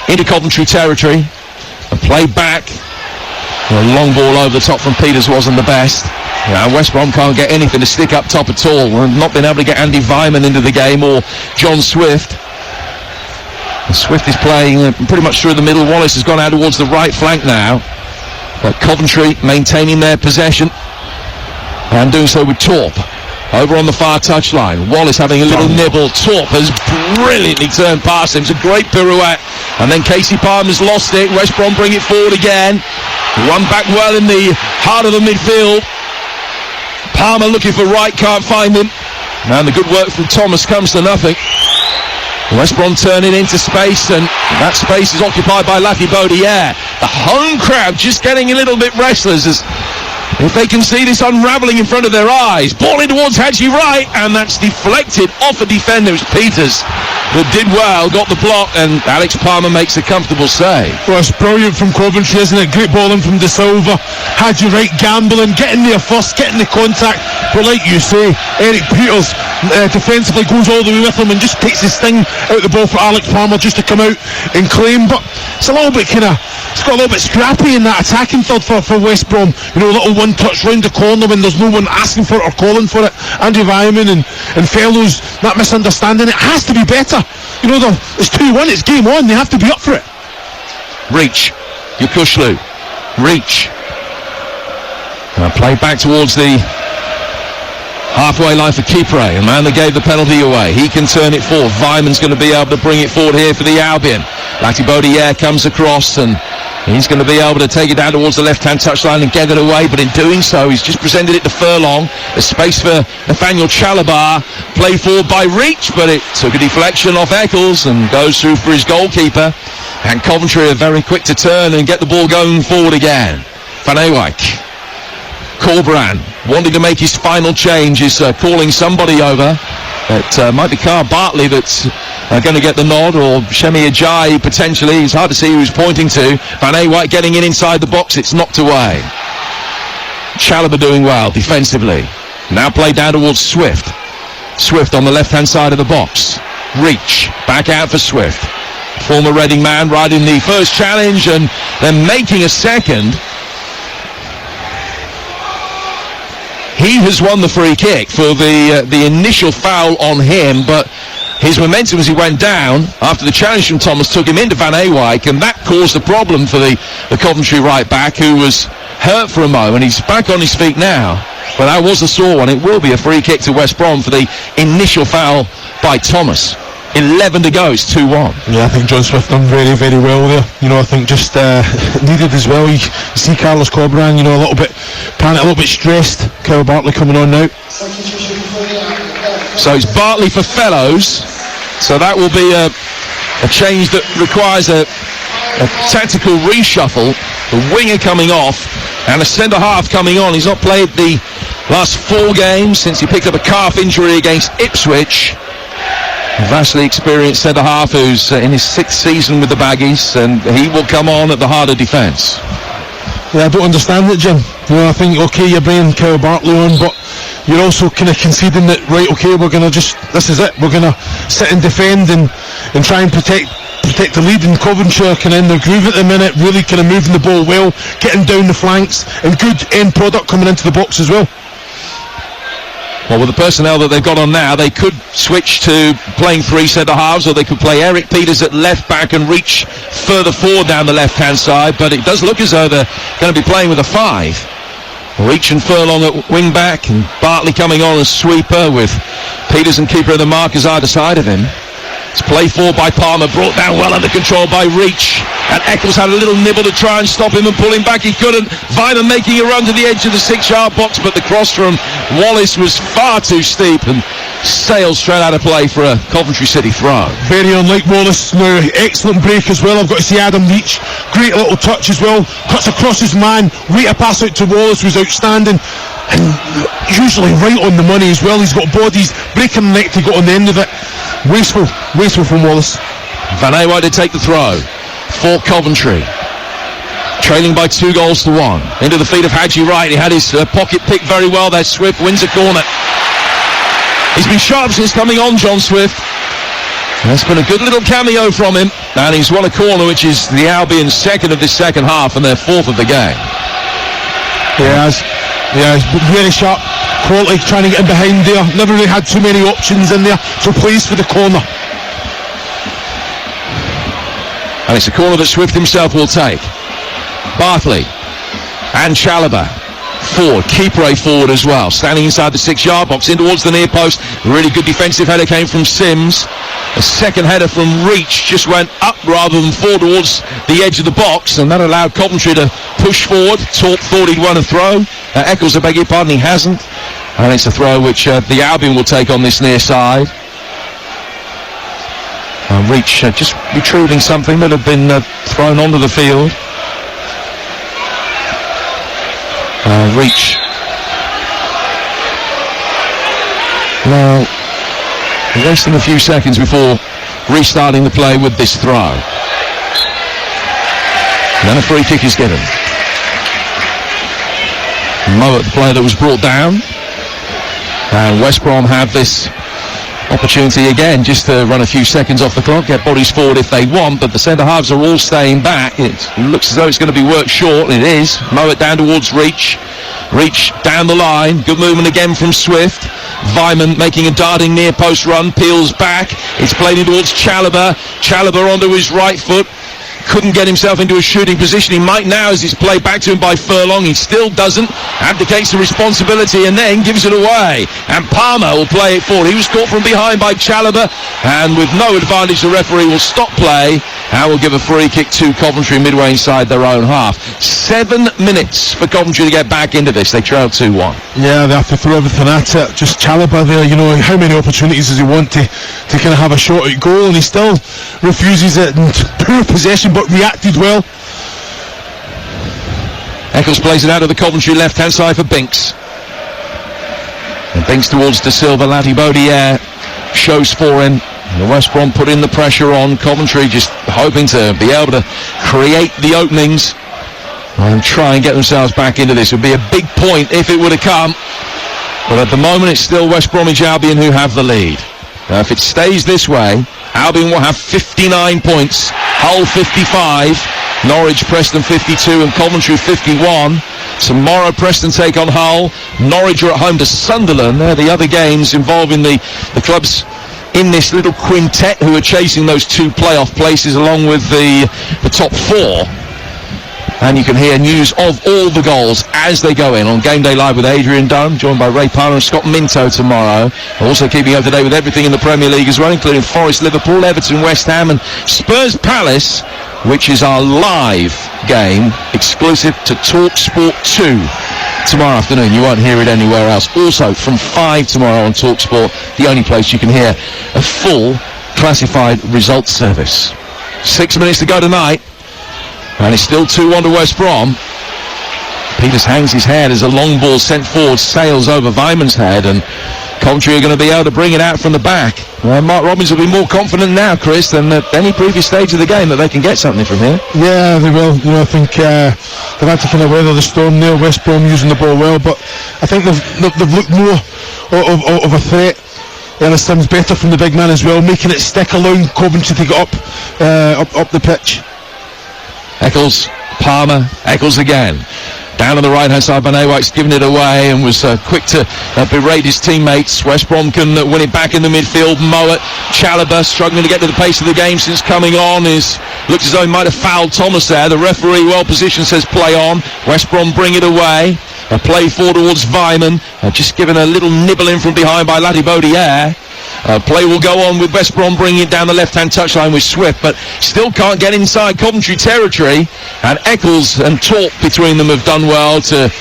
into Coventry territory and play back. A long ball over the top from Peters wasn't the best. Now West Brom can't get anything to stick up top at all. We've not been able to get Andy Vyman into the game or John Swift. And Swift is playing pretty much through the middle. Wallace has gone out towards the right flank now. But Coventry maintaining their possession and doing so with Torp over on the far touchline. Wallace having a little nibble. Torp has brilliantly turned past him. It's a great pirouette. And then Casey Palmer's lost it. West Brom bring it forward again. One back well in the heart of the midfield. Palmer looking for Wright, can't find him. And the good work from Thomas comes to nothing. West Brom turn it into space, and that space is occupied by Lati Bodier. The home crowd just getting a little bit restless as if they can see this unravelling in front of their eyes. Ball in towards Haji Wright, and that's deflected off a defender. It was Peters that did well, got the block, and Alex Palmer makes a comfortable save. Well, it's brilliant from Coventry, isn't it? Great ball in from De Silva. Haji Wright gambling, getting there first, getting the contact. But like you say, Eric Peters defensively goes all the way with him and just takes his sting out the ball for Alex Palmer just to come out and claim. But it's a little bit it's got a little bit scrappy in that attacking third for West Brom. You know, a little one touch round the corner when there's no one asking for it or calling for it. Andy Vyman and Fellows, that misunderstanding. It has to be better. You know, it's 2-1, it's game on. They have to be up for it. Reach, Yukushlu, Reach. And played back towards the halfway line for Kipre, a man that gave the penalty away. He can turn it forward. Vyman's going to be able to bring it forward here for the Albion. Lati Bodier comes across, and he's going to be able to take it down towards the left-hand touchline and get it away, but in doing so, he's just presented it to Furlong. There's space for Nathaniel Chalabar. Play forward by Reach, but it took a deflection off Eccles and goes through for his goalkeeper. And Coventry are very quick to turn and get the ball going forward again. Van Ewijk. Corberan wanting to make his final change, is calling somebody over. It might be Carl Bartley that's going to get the nod, or Shemi Ajayi potentially. It's hard to see who he's pointing to. Van Ewijk getting in inside the box. It's knocked away. Chalobah doing well defensively. Now played down towards Swift. Swift on the left-hand side of the box. Reach. Back out for Swift. Former Reading man riding the first challenge and then making a second. he has won the free kick for the initial foul on him, but his momentum as he went down after the challenge from Thomas took him into Van Ewijk, and that caused a problem for the Coventry right back, who was hurt for a moment. He's back on his feet now, but that was a sore one. It will be a free kick to West Brom for the initial foul by Thomas. 11 to go, it's 2-1. Yeah, I think John Swift done very, very well there. I think just needed as well. You see Carlos Corberán, a little bit panicked, a little bit stressed. Kyle Bartley coming on now. So it's Bartley for Fellows. So that will be a change that requires a tactical reshuffle. The winger coming off and a centre-half coming on. He's not played the last 4 games since he picked up a calf injury against Ipswich. A vastly experienced centre-half who's in his 6th season with the Baggies, and he will come on at the heart of defence. Yeah, I don't understand it, Jim. I think, okay, you're bringing Kyle Bartley on, but you're also kind of conceding that, right, okay, we're going to this is it, we're going to sit and defend and try and protect the lead. In Coventry are kind of in their groove at the minute, really kind of moving the ball well, getting down the flanks, and good end product coming into the box as well. Well, with the personnel that they've got on now, they could switch to playing 3 centre-halves, or they could play Eric Peters at left-back and reach further forward down the left-hand side, but it does look as though they're going to be playing with a 5. Reach and Furlong at wing-back, and Bartley coming on as sweeper, with Peters and keeper of the markers either side of him. It's play forward by Palmer, brought down well under control by Reach, and Eccles had a little nibble to try and stop him and pull him back. He couldn't. Vyman making a run to the edge of the 6-yard box, but the cross from Wallace was far too steep and sailed straight out of play for a Coventry City throw. Very unlike Wallace. Now, excellent break as well. I've got to see Adam Reach, great little touch as well, cuts across his man. Wait a pass out to Wallace was outstanding, and usually right on the money as well. He's got bodies, breaking the neck to get on the end of it. Wasteful from Wallace. Van Ewijk to take the throw for Coventry, trailing by 2 goals to 1. Into the feet of Hadji Wright. He had his pocket picked very well there. Swift wins a corner. He's been sharp since coming on, John Swift. That's been a good little cameo from him, and he's won a corner, which is the Albion's 2nd of this second half and their 4th of the game. Yeah, he's been very sharp. Quality, trying to get in behind there. Never really had too many options in there, so pleased for the corner. And it's a corner that Swift himself will take. Bartley and Chalobah forward, Kipre forward as well, standing inside the 6-yard box, in towards the near post. A really good defensive header came from Sims. A second header from Reach just went up rather than forward towards the edge of the box, and that allowed Coventry to push forward. Thought he'd won a throw. Eccles, I beg your pardon, he hasn't. And it's a throw which the Albion will take on this near side. Reach just retrieving something that had been thrown onto the field. Reach. Now, wasting a few seconds before restarting the play with this throw. And then a free kick is given. Mowat, the player that was brought down. And West Brom have this opportunity again just to run a few seconds off the clock, get bodies forward if they want, but the centre-halves are all staying back. It looks as though it's going to be worked short, and it is. Mowat down towards Reach. Reach down the line. Good movement again from Swift. Vyman making a darting near post run, peels back. It's played in towards Chalobah. Chalobah onto his right foot. Couldn't get himself into a shooting position. He might now as it's played back to him by Furlong. He still doesn't. Abdicates the responsibility and then gives it away. And Palmer will play it forward. He was caught from behind by Chalobah, and with no advantage the referee will stop play and will give a free kick to Coventry midway inside their own half. 7 minutes for Coventry to get back into this. They trail 2-1. Yeah, they have to throw everything at it. Just Chalobah there, how many opportunities does he want to kind of have a shot at goal, and he still refuses it. And poor possession, but reacted well. Eccles plays it out of the Coventry left-hand side for Binks. And Binks towards De Silva. Lati-Bodier shows for him. And the West Brom put in the pressure on Coventry, just hoping to be able to create the openings and try and get themselves back into this. It would be a big point if it would have come. But at the moment, it's still West Bromwich Albion who have the lead. Now, if it stays this way, Albion will have 59 points, Hull 55, Norwich, Preston 52 and Coventry 51. Tomorrow, Preston take on Hull. Norwich are at home to Sunderland. They're the other games involving the clubs in this little quintet who are chasing those 2 playoff places along with the top 4. And you can hear news of all the goals as they go in on Game Day Live with Adrian Dunn, joined by Ray Palmer and Scott Minto tomorrow. Also keeping up to date with everything in the Premier League as well, including Forest, Liverpool, Everton, West Ham and Spurs Palace, which is our live game, exclusive to TalkSport 2 tomorrow afternoon. You won't hear it anywhere else. Also, from 5 tomorrow on TalkSport, the only place you can hear a full classified results service. 6 minutes to go tonight. And it's still 2-1 to West Brom. Peters hangs his head as a long ball sent forward sails over Weiman's head, and Coventry are going to be able to bring it out from the back. Mark Robbins will be more confident now, Chris, than at any previous stage of the game that they can get something from here. Yeah, they will. I think they've had to kind of weather the storm there. West Brom using the ball well, but I think they've looked more of a threat. Ellis Sims better from the big man as well, making it stick, allowing Coventry to get up the pitch. Eccles, Palmer, Eccles again. Down on the right-hand side, Van Ewak's given it away and was quick to berate his teammates. West Brom can win it back in the midfield. Mowat, Chalobah struggling to get to the pace of the game since coming on. Looks as though he might have fouled Thomas there. The referee, well positioned, says play on. West Brom bring it away. A play forward towards Weimann. Just given a little nibble in from behind by Latibaudiere. Play will go on with West Brom bringing it down the left-hand touchline with Swift, but still can't get inside Coventry territory. And Eccles and Torp between them have done well to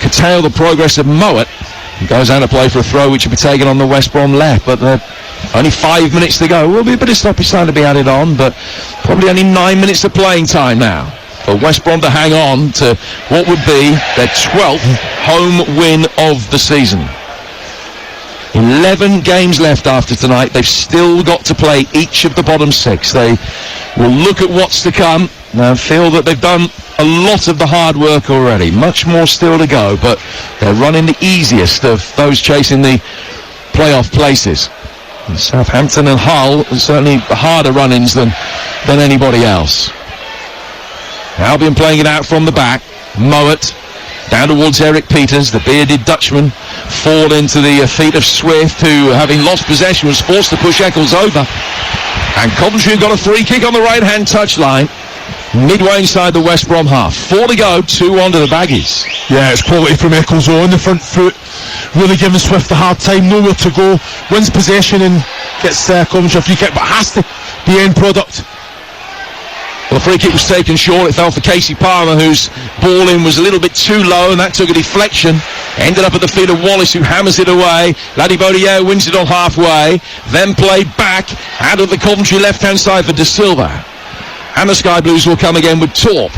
curtail the progress of Mowat. He goes out to play for a throw which will be taken on the West Brom left, but only 5 minutes to go. Will be a bit of stoppage time to be added on, but probably only 9 minutes of playing time now for West Brom to hang on to what would be their 12th home win of the season. 11 games left after tonight. They've still got to play each of the bottom 6. They will look at what's to come and feel that they've done a lot of the hard work already. Much more still to go, but they're running the easiest of those chasing the playoff places. And Southampton and Hull are certainly harder run-ins than anybody else. Albion playing it out from the back. Mowat down towards Eric Peters, the bearded Dutchman, fall into the feet of Swift, who, having lost possession, was forced to push Eccles over. And Coventry have got a free kick on the right-hand touchline, midway inside the West Brom half. 4 to go, 2-1 to the Baggies. Yeah, it's quality from Eccles on the front foot, really giving Swift a hard time, nowhere to go, wins possession and gets Coventry a free kick, but has to be end product. Well, the free kick was taken short. It fell for Casey Palmer, whose ball in was a little bit too low, and that took a deflection. Ended up at the feet of Wallace, who hammers it away. Latibaudiere wins it on halfway. Then played back out of the Coventry left-hand side for De Silva. And the Sky Blues will come again with Torp.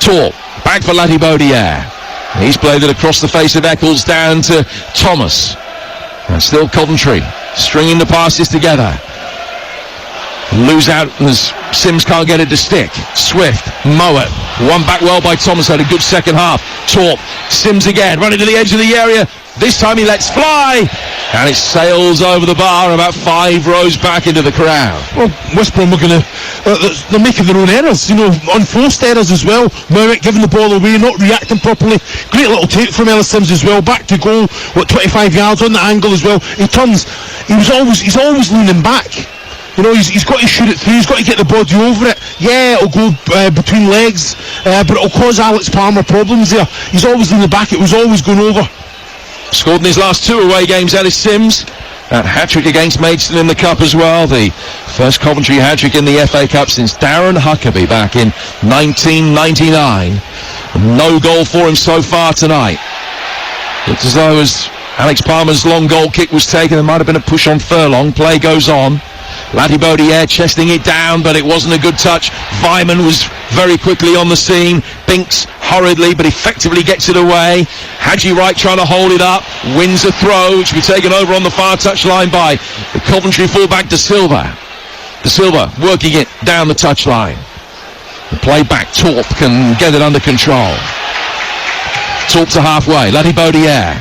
Torp, back for Latibaudiere. He's played it across the face of Eccles down to Thomas. And still Coventry, stringing the passes together. Lose out as Sims can't get it to stick. Swift, Mowat, one back well by Thomas, had a good second half. Torp, Sims again, running to the edge of the area. This time he lets fly, and it sails over the bar about 5 rows back into the crowd. Well, West Brom are going to, they're making their own errors, unforced errors as well. Mowat giving the ball away, not reacting properly. Great little take from Ellis Sims as well, back to goal, 25 yards on the angle as well. He turns, he's always leaning back. He's got to shoot it through, he's got to get the body over it. Yeah, it'll go between legs, but it'll cause Alex Palmer problems there. He's always in the back, it was always going over. Scored in his last 2 away games, Ellis Sims. That hat-trick against Maidstone in the Cup as well. The first Coventry hat-trick in the FA Cup since Darren Huckabee back in 1999. No goal for him so far tonight. Looks as though as Alex Palmer's long goal kick was taken, there might have been a push on Furlong. Play goes on. Latibaudiere chesting it down, but it wasn't a good touch. Weimann was very quickly on the scene. Binks hurriedly, but effectively gets it away. Hadji Wright trying to hold it up. Wins a throw, which will be taken over on the far touchline by the Coventry fullback De Silva. De Silva working it down the touchline. The play back, Torp can get it under control. Torp to halfway. Latibaudiere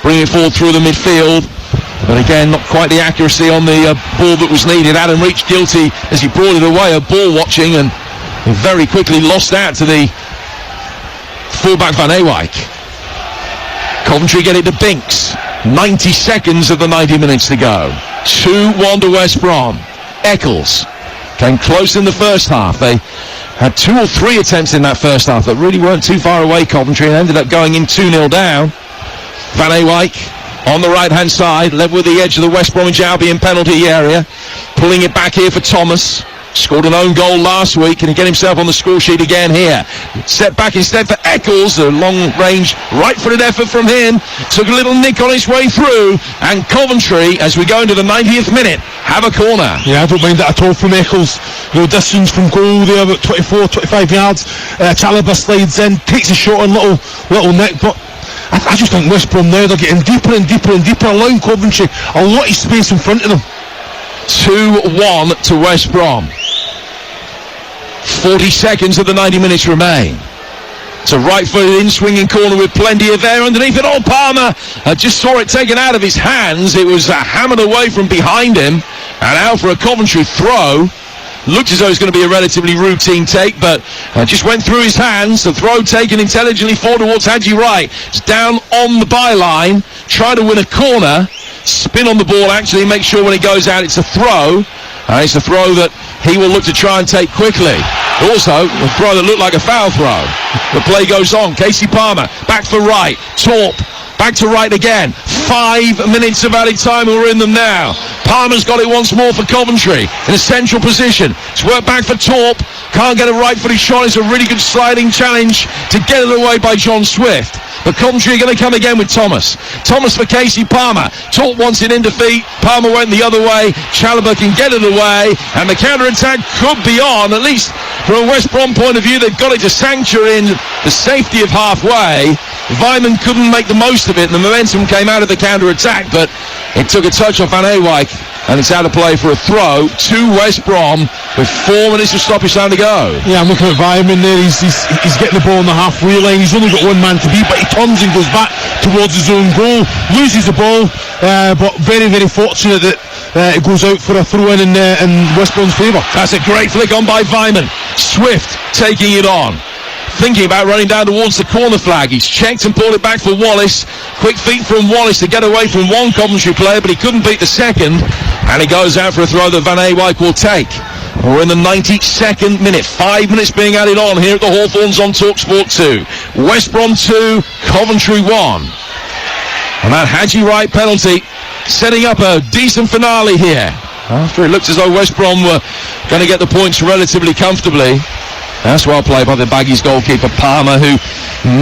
bring it forward through the midfield. But again, not quite the accuracy on the ball that was needed. Adam Reach guilty as he brought it away of ball watching, and very quickly lost out to the Fullback Van Ewijk. Coventry get it to Binks. 90 seconds of the 90 minutes to go. 2-1 to West Brom. Eccles came close in the first half. They had 2 or 3 attempts in that first half that really weren't too far away, Coventry, and ended up going in 2-0 down. Van Ewijk on the right-hand side, level with the edge of the West Bromwich Albion penalty area. Pulling it back here for Thomas. Scored an own goal last week. Can he get himself on the score sheet again here? Step back instead for Eccles. A long-range right-footed effort from him. Took a little nick on his way through. And Coventry, as we go into the 90th minute, have a corner. Yeah, I don't mind that at all from Eccles. Distance from goal there, about 24, 25 yards. Chalobah slides in, takes a shot on little nick, but I just think West Brom now, they're getting deeper and deeper and deeper, allowing Coventry a lot of space in front of them. 2-1 to West Brom. 40 seconds of the 90 minutes remain. It's a right-footed in-swinging corner with plenty of air underneath it. Oh, Palmer just saw it taken out of his hands. It was hammered away from behind him and out for a Coventry throw. Looked as though it was going to be a relatively routine take, but just went through his hands. The throw taken intelligently forward towards Haji Wright. It's down on the byline, trying to win a corner. Spin on the ball, actually, make sure when it goes out it's a throw. It's a throw that he will look to try and take quickly. Also, a throw that looked like a foul throw. The play goes on. Casey Palmer, back for Wright. Torp, back to Wright again. 5 minutes of added time, we're in them now. Palmer's got it once more for Coventry in a central position. It's worked back for Torp. Can't get a right-footed shot. It's a really good sliding challenge to get it away by John Swift. But Coventry are going to come again with Thomas. Thomas for Casey Palmer. Torp wants it in defeat. Palmer went the other way. Chalobah can get it away. And the counter-attack could be on. At least from a West Brom point of view, they've got it to sanctuary in the safety of halfway. Vyman couldn't make the most of it. And the momentum came out of the counter-attack. But it took a touch off Van Ewijk. And it's out of play for a throw to West Brom with 4 minutes of stoppage time to go. Yeah, I'm looking at Vyman there. He's getting the ball on the halfway line. He's only got one man to beat, but he turns and goes back towards his own goal, loses the ball, but very, very fortunate that it goes out for a throw-in in West Brom's favour. That's a great flick on by Vyman. Swift taking it on. Thinking about running down towards the corner flag. He's checked and pulled it back for Wallace. Quick feet from Wallace to get away from one Coventry player, but he couldn't beat the second. And he goes out for a throw that Van Ewijk will take. We're in the 92nd minute. 5 minutes being added on here at the Hawthorns on TalkSport 2. West Brom 2, Coventry 1. And that Haji Wright penalty setting up a decent finale here. After it looked as though West Brom were going to get the points relatively comfortably. That's well played by the Baggies goalkeeper Palmer, who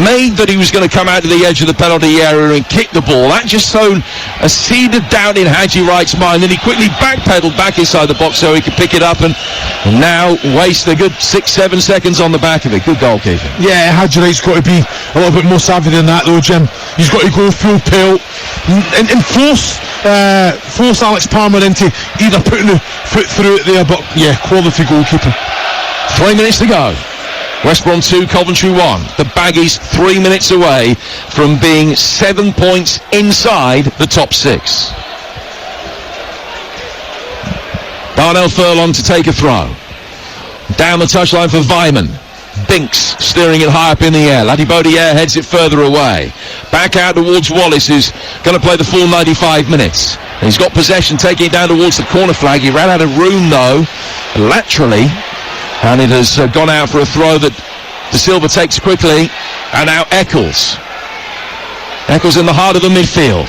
made that he was going to come out to the edge of the penalty area and kick the ball. That just sown a seed of doubt in Haji Wright's mind. Then he quickly backpedaled back inside the box so he could pick it up and now waste a good 6-7 seconds on the back of it. Good goalkeeper. Yeah, Haji Wright's got to be a little bit more savvy than that though, Jim. He's got to go full pelt and force Alex Palmer into either putting the foot through it there, but yeah, quality goalkeeper. 3 minutes to go. West Brom 2, Coventry 1. The Baggies 3 minutes away from being 7 points inside the top 6. Darnell Furlong to take a throw. Down the touchline for Vyman. Binks steering it high up in the air. Ladibodiere heads it further away. Back out towards Wallace, who's going to play the full 95 minutes. And he's got possession, taking it down towards the corner flag. He ran out of room though, laterally. And it has gone out for a throw that De Silva takes quickly. And now Eccles. Eccles in the heart of the midfield.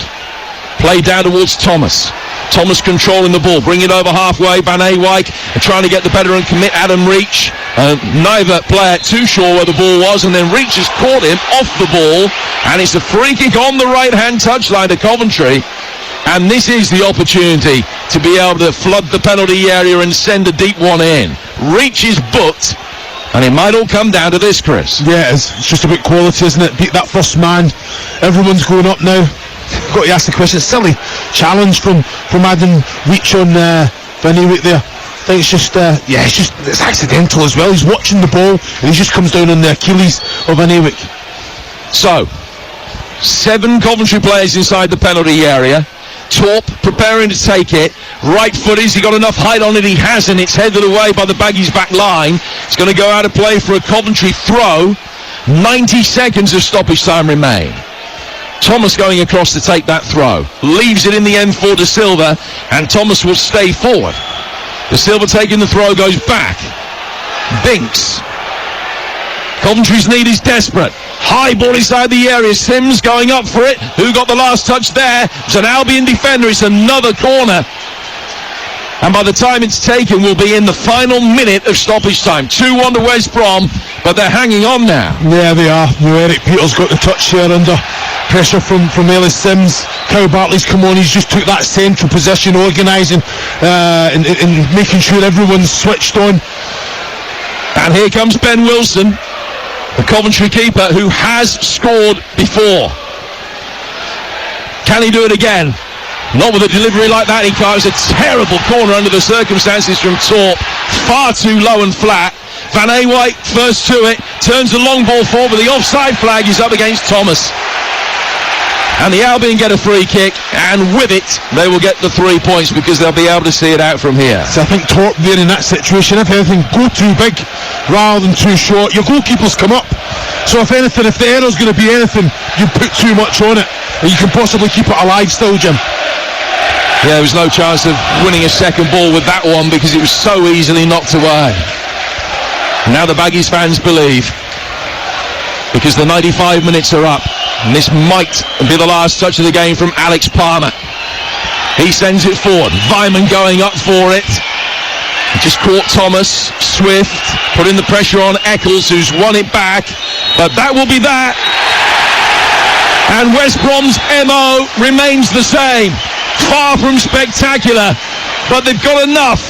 Play down towards Thomas. Thomas controlling the ball. Bring it over halfway. Van Ewijk trying to get the better and commit Adam Reach. Neither player too sure where the ball was. And then Reach has caught him off the ball. And it's a free kick on the right-hand touchline to Coventry. And this is the opportunity to be able to flood the penalty area and send a deep one in. Reach is booked, and it might all come down to this, Chris. Yeah, it's just a bit quality, isn't it? Beat that first man. Everyone's going up now. Got to ask the question. Silly challenge from Adam Reach on Van Ewijk there. I think it's just, it's accidental as well. He's watching the ball, and he just comes down on the Achilles of Van Ewijk. So, 7 Coventry players inside the penalty area. Torp preparing to take it. Right foot, has he got enough height on it? He hasn't. It's headed away by the Baggies back line. It's going to go out of play for a Coventry throw. 90 seconds of stoppage time remain. Thomas going across to take that throw. Leaves it in the end for De Silva, and Thomas will stay forward. De Silva taking the throw, goes back. Binks. Coventry's need is desperate. High ball inside the area. Sims going up for it. Who got the last touch there? It's an Albion defender. It's another corner. And by the time it's taken, we'll be in the final minute of stoppage time. 2-1 to West Brom, but they're hanging on now. Yeah, they are. Eric Peters got the touch here under pressure from Ellis Sims. Kyle Bartley's come on. He's just took that central position, organising and making sure everyone's switched on. And here comes Ben Wilson, the Coventry keeper, who has scored before. Can he do it again? Not with a delivery like that, he can't. It's a terrible corner under the circumstances from Torp. Far too low and flat. Van Awijk first to it, turns the long ball forward, but the offside flag is up against Thomas. And the Albion get a free kick, and with it, they will get the 3 points because they'll be able to see it out from here. So I think Torp there in that situation, if anything, go too big rather than too short. Your goalkeepers come up. So if anything, if the error's going to be anything, you put too much on it, and you can possibly keep it alive still, Jim. Yeah, there was no chance of winning a second ball with that one because it was so easily knocked away. Now the Baggies fans believe, because the 95 minutes are up, and this might be the last touch of the game from Alex Palmer. He sends it forward. Vyman going up for it. He just caught Thomas. Swift putting the pressure on Eccles, who's won it back. But that will be that. And West Brom's MO remains the same. Far from spectacular, but they've got enough,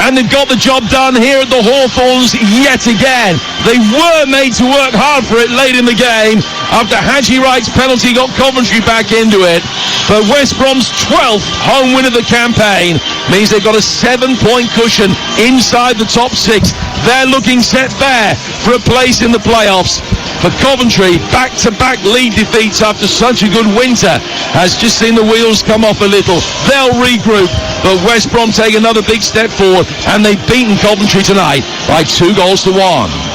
and they've got the job done here at the Hawthorns yet again. They were made to work hard for it late in the game after Haji Wright's penalty got Coventry back into it, but West Brom's 12th home win of the campaign means they've got a 7-point cushion inside the top 6. They're looking set fair for a place in the playoffs. For Coventry, back-to-back league defeats after such a good winter has just seen the wheels come off a little. They'll regroup, but West Brom take another big step forward, and they've beaten Coventry tonight by 2-1.